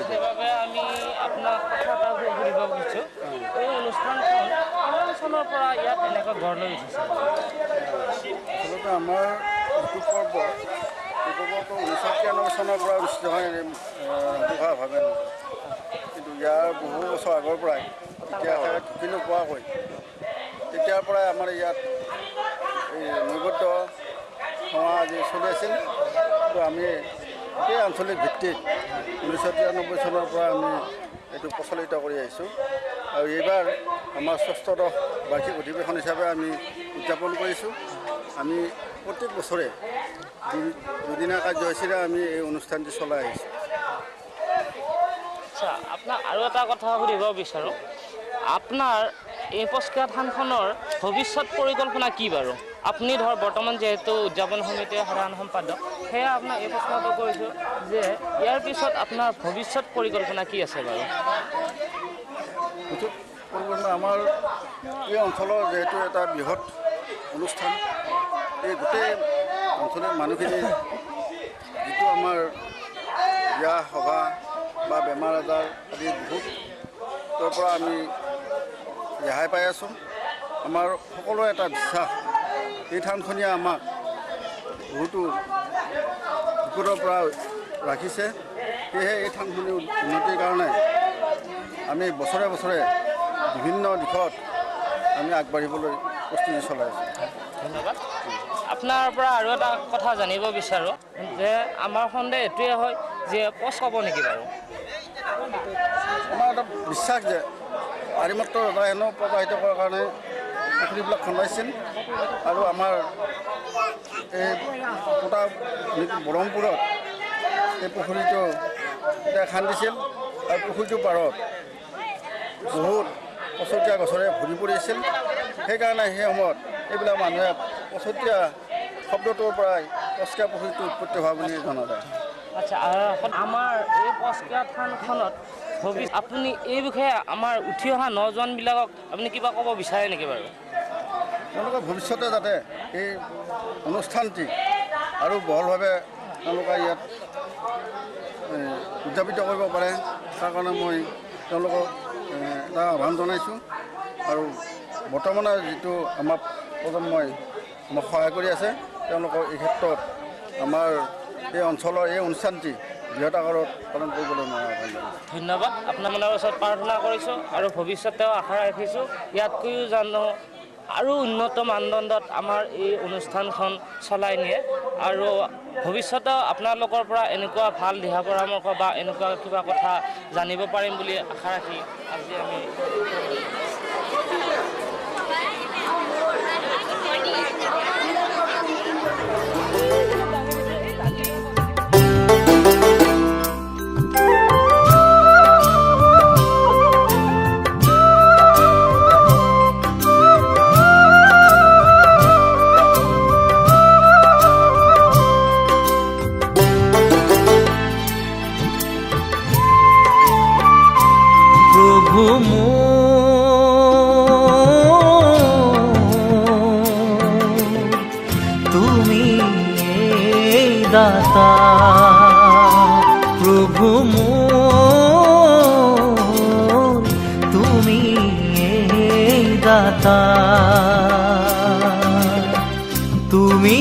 সেইবাবে আমি আপোনাক কথা এটা সুধিব খুজিছোঁ এই অনুষ্ঠানখন কিমান চনৰ পৰা ইয়াত এনেকৈ গঢ় লৈ উঠিছে আচলতে আমাৰ যিটো পৰ্ব এই পৰ্বটো 1993 চনৰ পৰা অনুষ্ঠিত হয় ৰাজহুৱাভাৱে কিন্তু ইয়াৰ বহু বছৰ আগৰ পৰাই ইতিহাসে ঢুকি নোপোৱাকৈ তেতিয়াৰ পৰাই আমাৰ ইয়াত এই নৈবদ্য সেৱা আজি চলি আছিল তো আমি গোটেই আঞ্চলিক ভিত্তিত 1993 চনৰ পৰা আমি এইটো প্ৰচলিত কৰি আহিছোঁ আৰু এইবাৰ আমাৰ ৬ষ্ঠদশ বাৰ্ষিক অধিৱেশন হিচাপে আমি উদযাপন কৰিছোঁ আমি প্ৰত্যেক বছৰে দুদিনীয়া কাৰ্যসূচীৰে আমি এই অনুষ্ঠানটি চলাই আহিছোঁ আচ্ছা আপোনাক আৰু এটা কথা সুধিব বিচাৰোঁ আপোনাৰ এই পস্কা থানখনৰ ভৱিষ্যত পৰিকল্পনা কি বাৰু? আপুনি ধৰ বৰ্তমান যিহেতু উদযাপন সমিতিৰ সাধাৰণ সম্পাদক, সেয়া আপোনাক এই প্ৰশ্নটো কৰিছোঁ যে ইয়াৰ পিছত আপোনাৰ ভৱিষ্যত পৰিকল্পনা কি আছে বাৰু? পৰিকল্পনা আমাৰ এই অঞ্চলৰ যিহেতু এটা বৃহৎ অনুষ্ঠান, এই গোটেই অঞ্চলৰ মানুহখিনি যিটো আমাৰ বিয়া সভা বা বেমাৰ আজাৰ আদি বহুতৰ পৰা আমি ৰেহাই পাই আছোঁ। আমাৰ সকলোৰে এটা বিশ্বাস, এই থানখনিয়ে আমাক বহুতো বিপদৰ পৰা ৰাখিছে। সেয়েহে এই থানখনিৰ উন্নতিৰ কাৰণে আমি বছৰে বছৰে বিভিন্ন দিশত আমি আগবাঢ়িবলৈ প্ৰস্তুতি চলাই আছোঁ। ধন্যবাদ। আপোনাৰ পৰা আৰু এটা কথা জানিব বিচাৰোঁ যে আমাৰ সন্দেহ এইটোৱে হয় যে পচ ক'ব নেকি বাৰু? আমাৰ এটা বিশ্বাস যে আৰিমাত্ৰ ৰজাহেনো প্ৰবাহিত কৰাৰ কাৰণে পুখুৰীবিলাক খন্দাইছিল আৰু আমাৰ এই কোটা ব্ৰহ্মপুৰত এই পুখুৰীটো এতিয়া খান্দিছিল আৰু পুখুৰীটোৰ পাৰত বহুত পচতীয়া গছৰে ভৰি পৰি আছিল। সেইকাৰণে সেই সময়ত এইবিলাক মানুহে পচতীয়া শব্দটোৰ পৰাই পচকা পুখুৰীটো উৎপত্তি হোৱা বুলি জনা যায়। আচ্ছা, আমাৰ এই পস্কা থানখনত আপুনি এই বিষয়ে আমাৰ উঠি অহা নজোৱানবিলাকক আপুনি কিবা ক'ব বিচাৰে নেকি বাৰু? তেওঁলোকে ভৱিষ্যতে যাতে এই অনুষ্ঠানটি আৰু বহলভাৱে তেওঁলোকে ইয়াত উদযাপিত কৰিব পাৰে, তাৰ কাৰণে মই তেওঁলোকক এটা আহ্বান জনাইছোঁ। আৰু বৰ্তমানে যিটো আমাৰ প্ৰজন্মই আমাক সহায় কৰি আছে, তেওঁলোকক এই ক্ষেত্ৰত আমাৰ এই অঞ্চলৰ এই অনুষ্ঠানটি বৃহৎ আকাৰত পালন কৰিবলৈ মই আহ্বান জনাইছোঁ। ধন্যবাদ। আপোনাৰ মনৰ ওচৰত প্ৰাৰ্থনা কৰিছোঁ আৰু ভৱিষ্যতেও আশা ৰাখিছোঁ ইয়াতকৈও জানো আৰু উন্নত মানদণ্ডত আমাৰ এই অনুষ্ঠানখন চলাই নিয়ে আৰু ভৱিষ্যতেও আপোনালোকৰ পৰা এনেকুৱা ভাল দিহা পৰামৰ্শ বা এনেকুৱা কিবা কথা জানিব পাৰিম বুলি আশা ৰাখি আজি আমি তুমি দাতা প্রভু মোর, তুমি দাতা, তুমি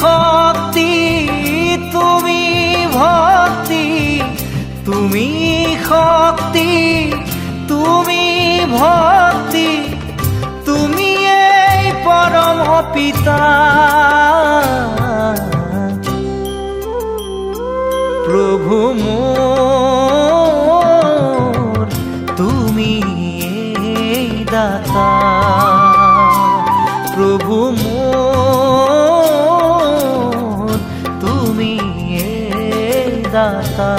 শক্তি, তুমি ভক্তি, তুমি শক্তি, তুমি ভক্তি, তুমি এই পরম পিতা প্রভু মোর, তুমি এই দাতা প্রভু মোর, তুমি এই দাতা।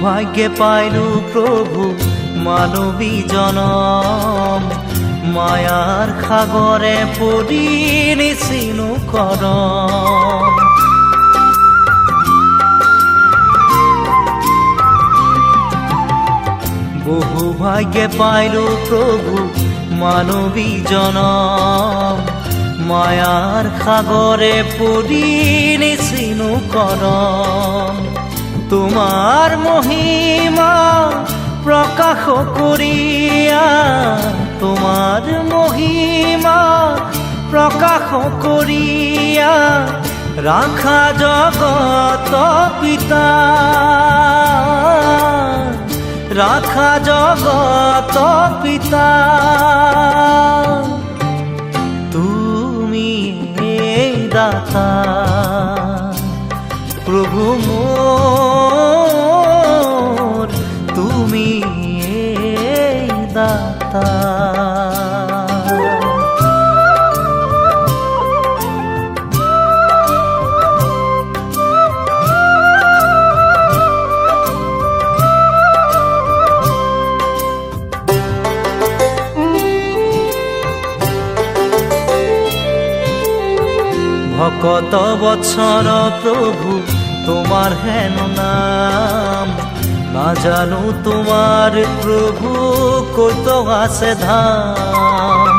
ভাগ্যে পাইলু প্রভু মানবী জনম, মায়ার সাগরে পৰি নিচিনু কৰম। বহু ভাগ্যে পাইলু প্ৰভু মানবী জনম, মায়াৰ সাগৰে পৰি নিচিনু কৰম। তোমাৰ মহিমা প্ৰকাশ কৰিয়া তোমাৰ মহিমা প্ৰকাশ কৰিয়া ৰাখা জগত পিতা ৰাখা জগত পিতা তুমি দাতা প্ৰভু মোৰ তুমি দাতা কত বছর প্রভু তোমার হেন নাম না জানো তোমার প্রভু কত আছে ধাম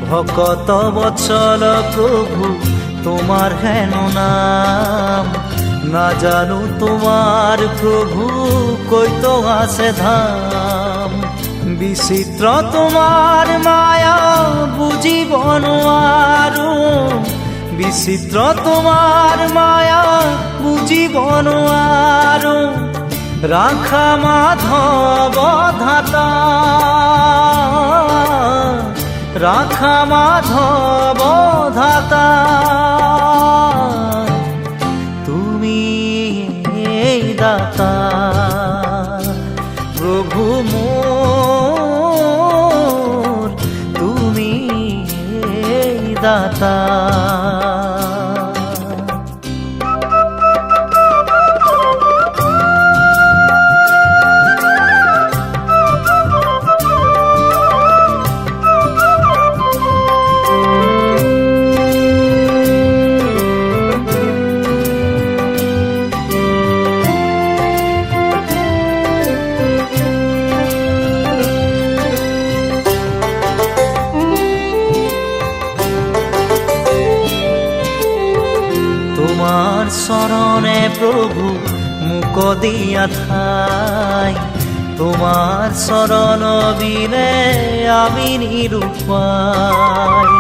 ভকত বছর প্রভু তোমার হেন নাম না জানো তোমার প্রভু কত আছে ধাম বিচিত্র তোমার মায়া বুঝিব নোৱাৰো বিচিত্ৰ তোমাৰ মায়া বুঝিব নোৱাৰো রাখা মাধব ধাতা রাখা মাধব ধাতা তুমি দাতা প্রভু মোর তুমি দাতা তোমার শরণে প্রভু মুখ দিয়া ঠাই তোমার শরণ বিনে আমি নিরুপায়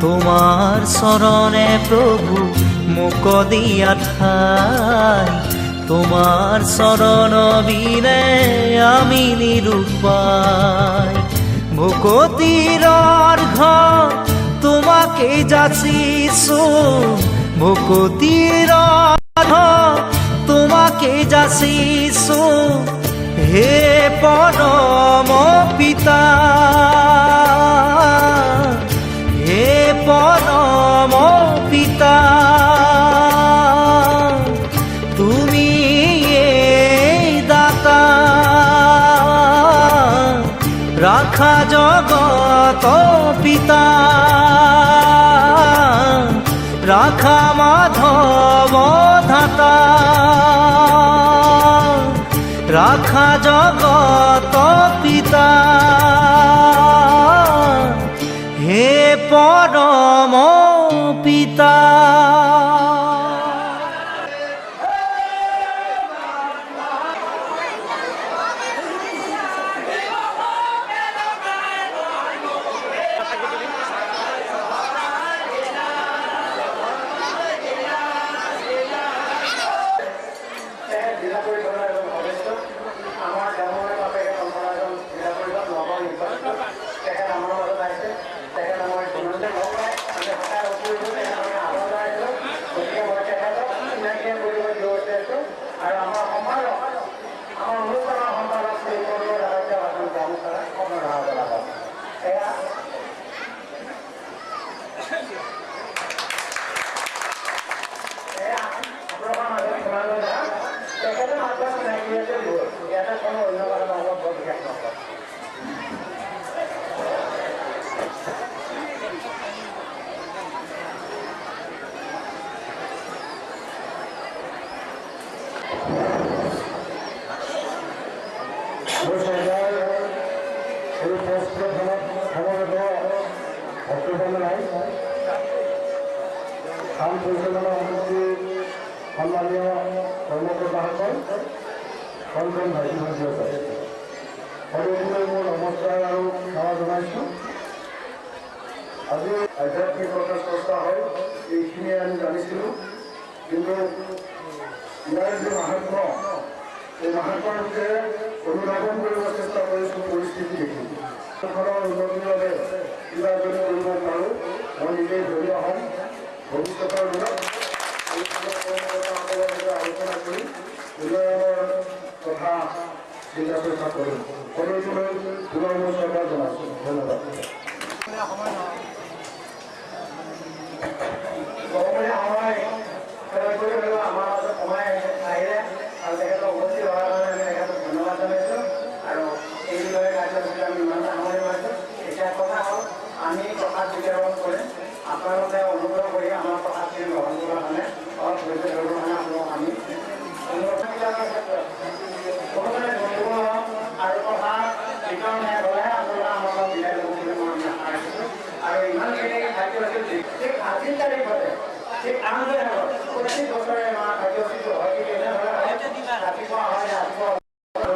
তোমার শরণে প্রভু মুখ দিয়া ঠাই তোমার শরণ বিনে আমি নিরুপায় ভকতির ঘর তোমাকে যাচিছো ভকতির ঘর তোমাকে যাচিছো হে পরম পিতা হে পরম পিতা তুমি দাতা রাখা জগত পিতা রাখা মাধব ধাতা রাখা জগত পিতা হে পরম পিতা এই জনাই স্থান পৰিচালনা সমিতিৰ সন্মানীয় কৰ্মকৰ্তাসকল, কণ ভাইটি ভণ্টিসকল, সকলোলৈ মোৰ নমস্কাৰ আৰু সেৱা জনাইছোঁ। আজি আধ্যাত্মিকতা চৰ্চা হয় এইখিনিয়ে আমি জানিছিলোঁ, কিন্তু ইয়াৰ যি মাহাত্ম্য, এই মাহাত্ম্যৰ বিষয়ে অনুধাৱন কৰিব চেষ্টা কৰিছোঁ পৰিস্থিতি দেখি। দেশখনৰ উন্নতিৰ বাবে কিবা যদি কৰিব পাৰোঁ মই নিজেই জড়িত হ'ম। ভৱিষ্যতৰ দিনত কৰ্মকৰ্তাসকলৰ সৈতে আলোচনা কৰি উন্নয়নৰ কথা চিন্তা চৰ্চা কৰিম। সকলোলৈ পুনৰ মোৰ শ্ৰদ্ধা জনাইছোঁ। ধন্যবাদ। আমাৰ সময় আহিলে আৰু তেখেতক উপস্থিত হোৱাৰ কাৰণে আমি তেখেতক ধন্যবাদ জনাইছোঁ আৰু এই বিষয়ে কাৰ্যসূচী আমি ইমান সামৰি মাৰিছোঁ। এতিয়া কথা হ'ল আমি প্ৰসাদ বিতৰণ কৰিম। আপোনালোকে অনুগ্ৰহ কৰি আমাৰ প্ৰসাদখিনি গ্ৰহণ কৰাৰ কাৰণে অলপ ধৈৰ্য ধৰিবৰ কাৰণে আপোনালোক আমি অনুৰোধবিলাকৰ ক্ষেত্ৰত কোনোজনে ধৰিব আৰু প্ৰসাদ বিতৰণ শেষ হ'লেহে আপোনালোকে আমাৰ লগত বিদায় ল'ব বুলি মই আশা ৰাখিছোঁ। আৰু ইমানখিনি কাৰ্যসূচী ঠিক 8 তাৰিখতে ঠিক আনন্দে প্ৰতি বছৰে আমাৰ কাৰ্যসূচীটো হয়, কিন্তু এনেধৰণে ৰাতিপুৱা হয়, ৰাতিপুৱা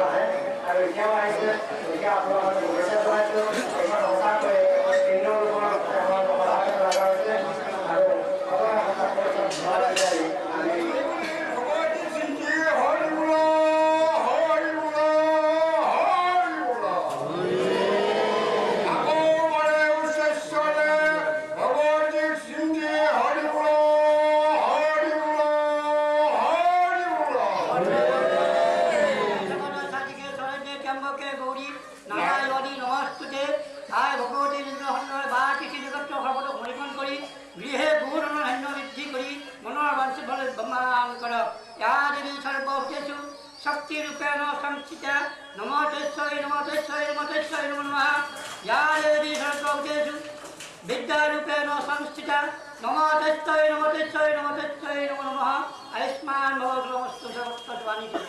আহে আৰু এতিয়াও আহিছে। এতিয়া আপোনালোকক শুভেচ্ছা জনাইছোঁ। এইখন সঁচাকৈ কেন্দ্ৰৰ ওপৰত এখন সঁচাকৈ লগা হৈছে আৰু আমি গৃহে বহু ধৰণৰ ধান্য বৃদ্ধি কৰি মনৰ বাঞ্ছিত ফলে ব্ৰহ্মাণ কৰক। ইয়া দেৱী সৰ্বভূতেষু শক্তিৰূপেণ সংস্থিতা নমো তস্যৈ নমো তস্যৈ নমো তস্যৈ নমো নমঃ। ইয়া দেৱী সৰ্বভূতেষু বিদ্যাৰূপেণ সংস্থিতা নমো তস্যৈ নমো তস্যৈ নমো তস্যৈ নমো নমঃ। আয়ুষ্মান ভৱ গ্ৰহস্তু সৰ্বত্ৰবাণী তু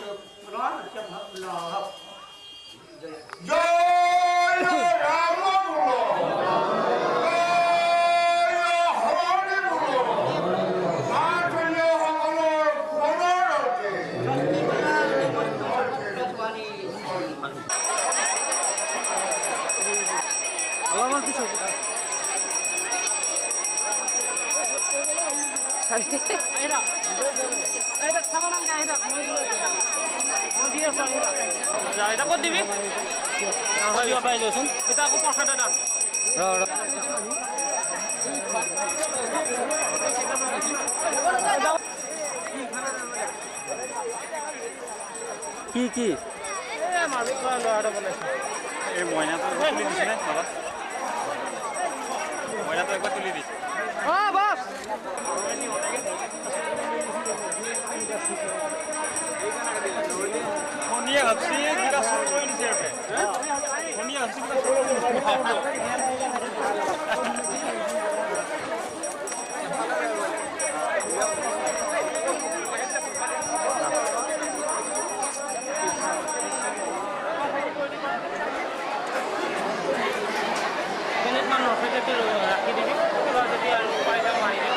মনৰ ভৱ। জয় ৰাম এটা ক'ত দিবি দিব পাৰিলোচোন এতিয়া আকৌ প্ৰসাদ এটা কি কি মালিক ল'ৰাটা বনাইছে। এই মইনাটো তুলি দিছেনে বাবা? মইনাটো একবাৰ তুলি দিছে। অঁ বাছ শুনিয়ে ভাবছি কিবা চুৰ কৰি দিছে শুনিয়ে ভাবছি কিবা চুৰ কৰি মিনিটমান ৰাখি দিবি কিবা যদি আৰু পইচা মাৰি দিম।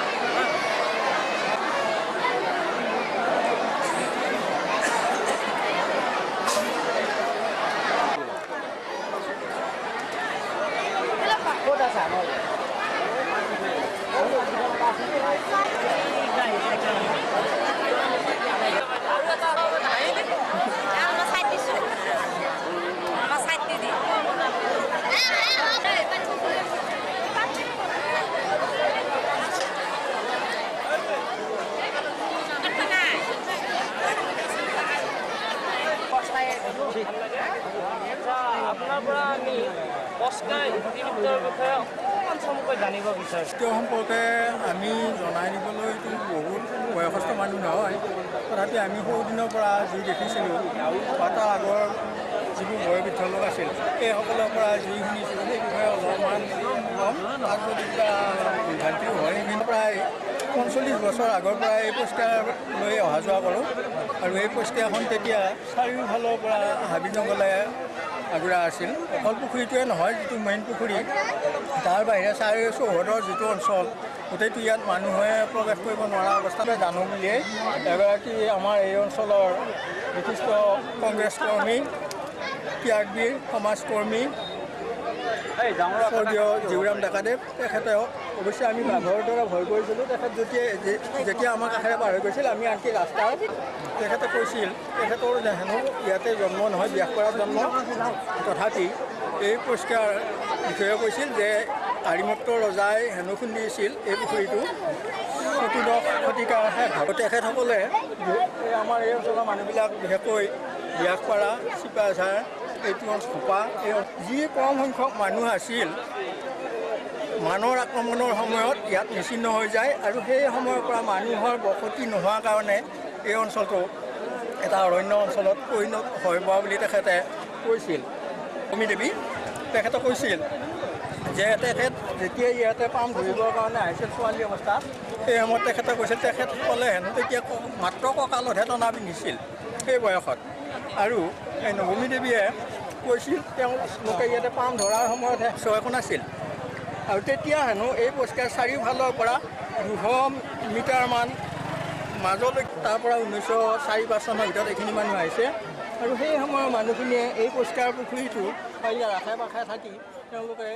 আপোনাৰ পৰা আমি কস্কা ইতিবৃত্তৰ বিষয়ে অকণমান চমুকৈ জানিব বিচাৰিছোঁ। তেওঁ সম্পৰ্কে আমি জনাই দিবলৈতো বহুত বয়সস্থ মানুহ নহয়, তথাপি আমি সৰুদিনৰ পৰা যি দেখিছিলোঁ বা তাৰ আগৰ যিবোৰ বয়োবৃদ্ধ লোক আছিল সেইসকলৰ পৰা যি শুনিছোঁ সেই বিষয়ে অলপমান কম। তাত যদি কিবা বিভ্ৰান্তিও হয়, কিন্তু প্ৰায় 45 বছৰ আগৰ পৰাই এই পুৰস্কাৰ লৈ অহা যোৱা কৰোঁ। আৰু এই পৰিষ্কাৰখন তেতিয়া চাৰিওফালৰ পৰা হাবি জংঘলে আগুৰা আছিল। অকল পুখুৰীটোৱে নহয়, যিটো মেইন পুখুৰী তাৰ বাহিৰে চৌহদৰ যিটো অঞ্চল গোটেইটো ইয়াত মানুহে প্ৰৱেশ কৰিব নোৱাৰা অৱস্থাতে জানো বুলিয়েই এগৰাকী আমাৰ এই অঞ্চলৰ বিশিষ্ট কংগ্ৰেছ কৰ্মী, ত্যাগবীৰ সমাজকৰ্মী স্বৰ্গীয় জীউৰাম ডেকাদেৱ, তেখেতেও অৱশ্যে আমি বাঘৰ দৰে ভয় কৰিছিলোঁ। তেখেত যেতিয়া আমাৰ কাষেৰে পাৰ হৈ গৈছিল, আমি আনকি ৰাস্তাত তেখেতে কৈছিল তেখেতৰ হেনো ইয়াতে জন্ম নহয়, ব্যাসপাৰাত জন্ম, তথাপি এই পৰিষ্কাৰ বিষয়ে কৈছিল যে আৰিমত্ত ৰজাই হেনো খুন্দিছিল এই পুখুৰীটো 14 শতিকাৰ শেষ। তেখেতসকলে আমাৰ এই অঞ্চলৰ মানুহবিলাক বিশেষকৈ ব্যাসপাৰা, চিপাঝাৰ, এইটো খোপা, যি কম সংখ্যক মানুহ আছিল মানৰ আক্ৰমণৰ সময়ত ইয়াত নিচিন্ন হৈ যায় আৰু সেই সময়ৰ পৰা মানুহৰ বসতি নোহোৱাৰ কাৰণে এই অঞ্চলটো এটা অৰণ্য অঞ্চলত পৰিণত হৈ পোৱা বুলি তেখেতে কৈছিল। অমী দেৱী তেখেতে কৈছিল যে তেখেত যেতিয়া ইয়াতে পাম ধৰিবৰ কাৰণে আহিছিল ছোৱালী অৱস্থাত, সেই সময়ত তেখেতে কৈছিল তেখেতসকলে হেনো তেতিয়া মাত্ৰ কঁকালতহে টনা পিন্ধিছিল সেই বয়সত। আৰু এই নৱমী দেৱীয়ে কৈছিল তেওঁলোকে ইয়াতে পাম ধৰাৰ সময়ত একো নাছিল। আৰু তেতিয়া হেনো এই পৰিষ্কাৰ চাৰিওফালৰ পৰা 200 মিটাৰমান মাজলৈ, তাৰ পৰা 1904-05 চনৰ ভিতৰত এইখিনি মানুহ আহিছে। আৰু সেই সময়ৰ মানুহখিনিয়ে এই পৰিষ্কাৰ পুখুৰীটো ইয়াৰ আশে পাশে থাকি তেওঁলোকে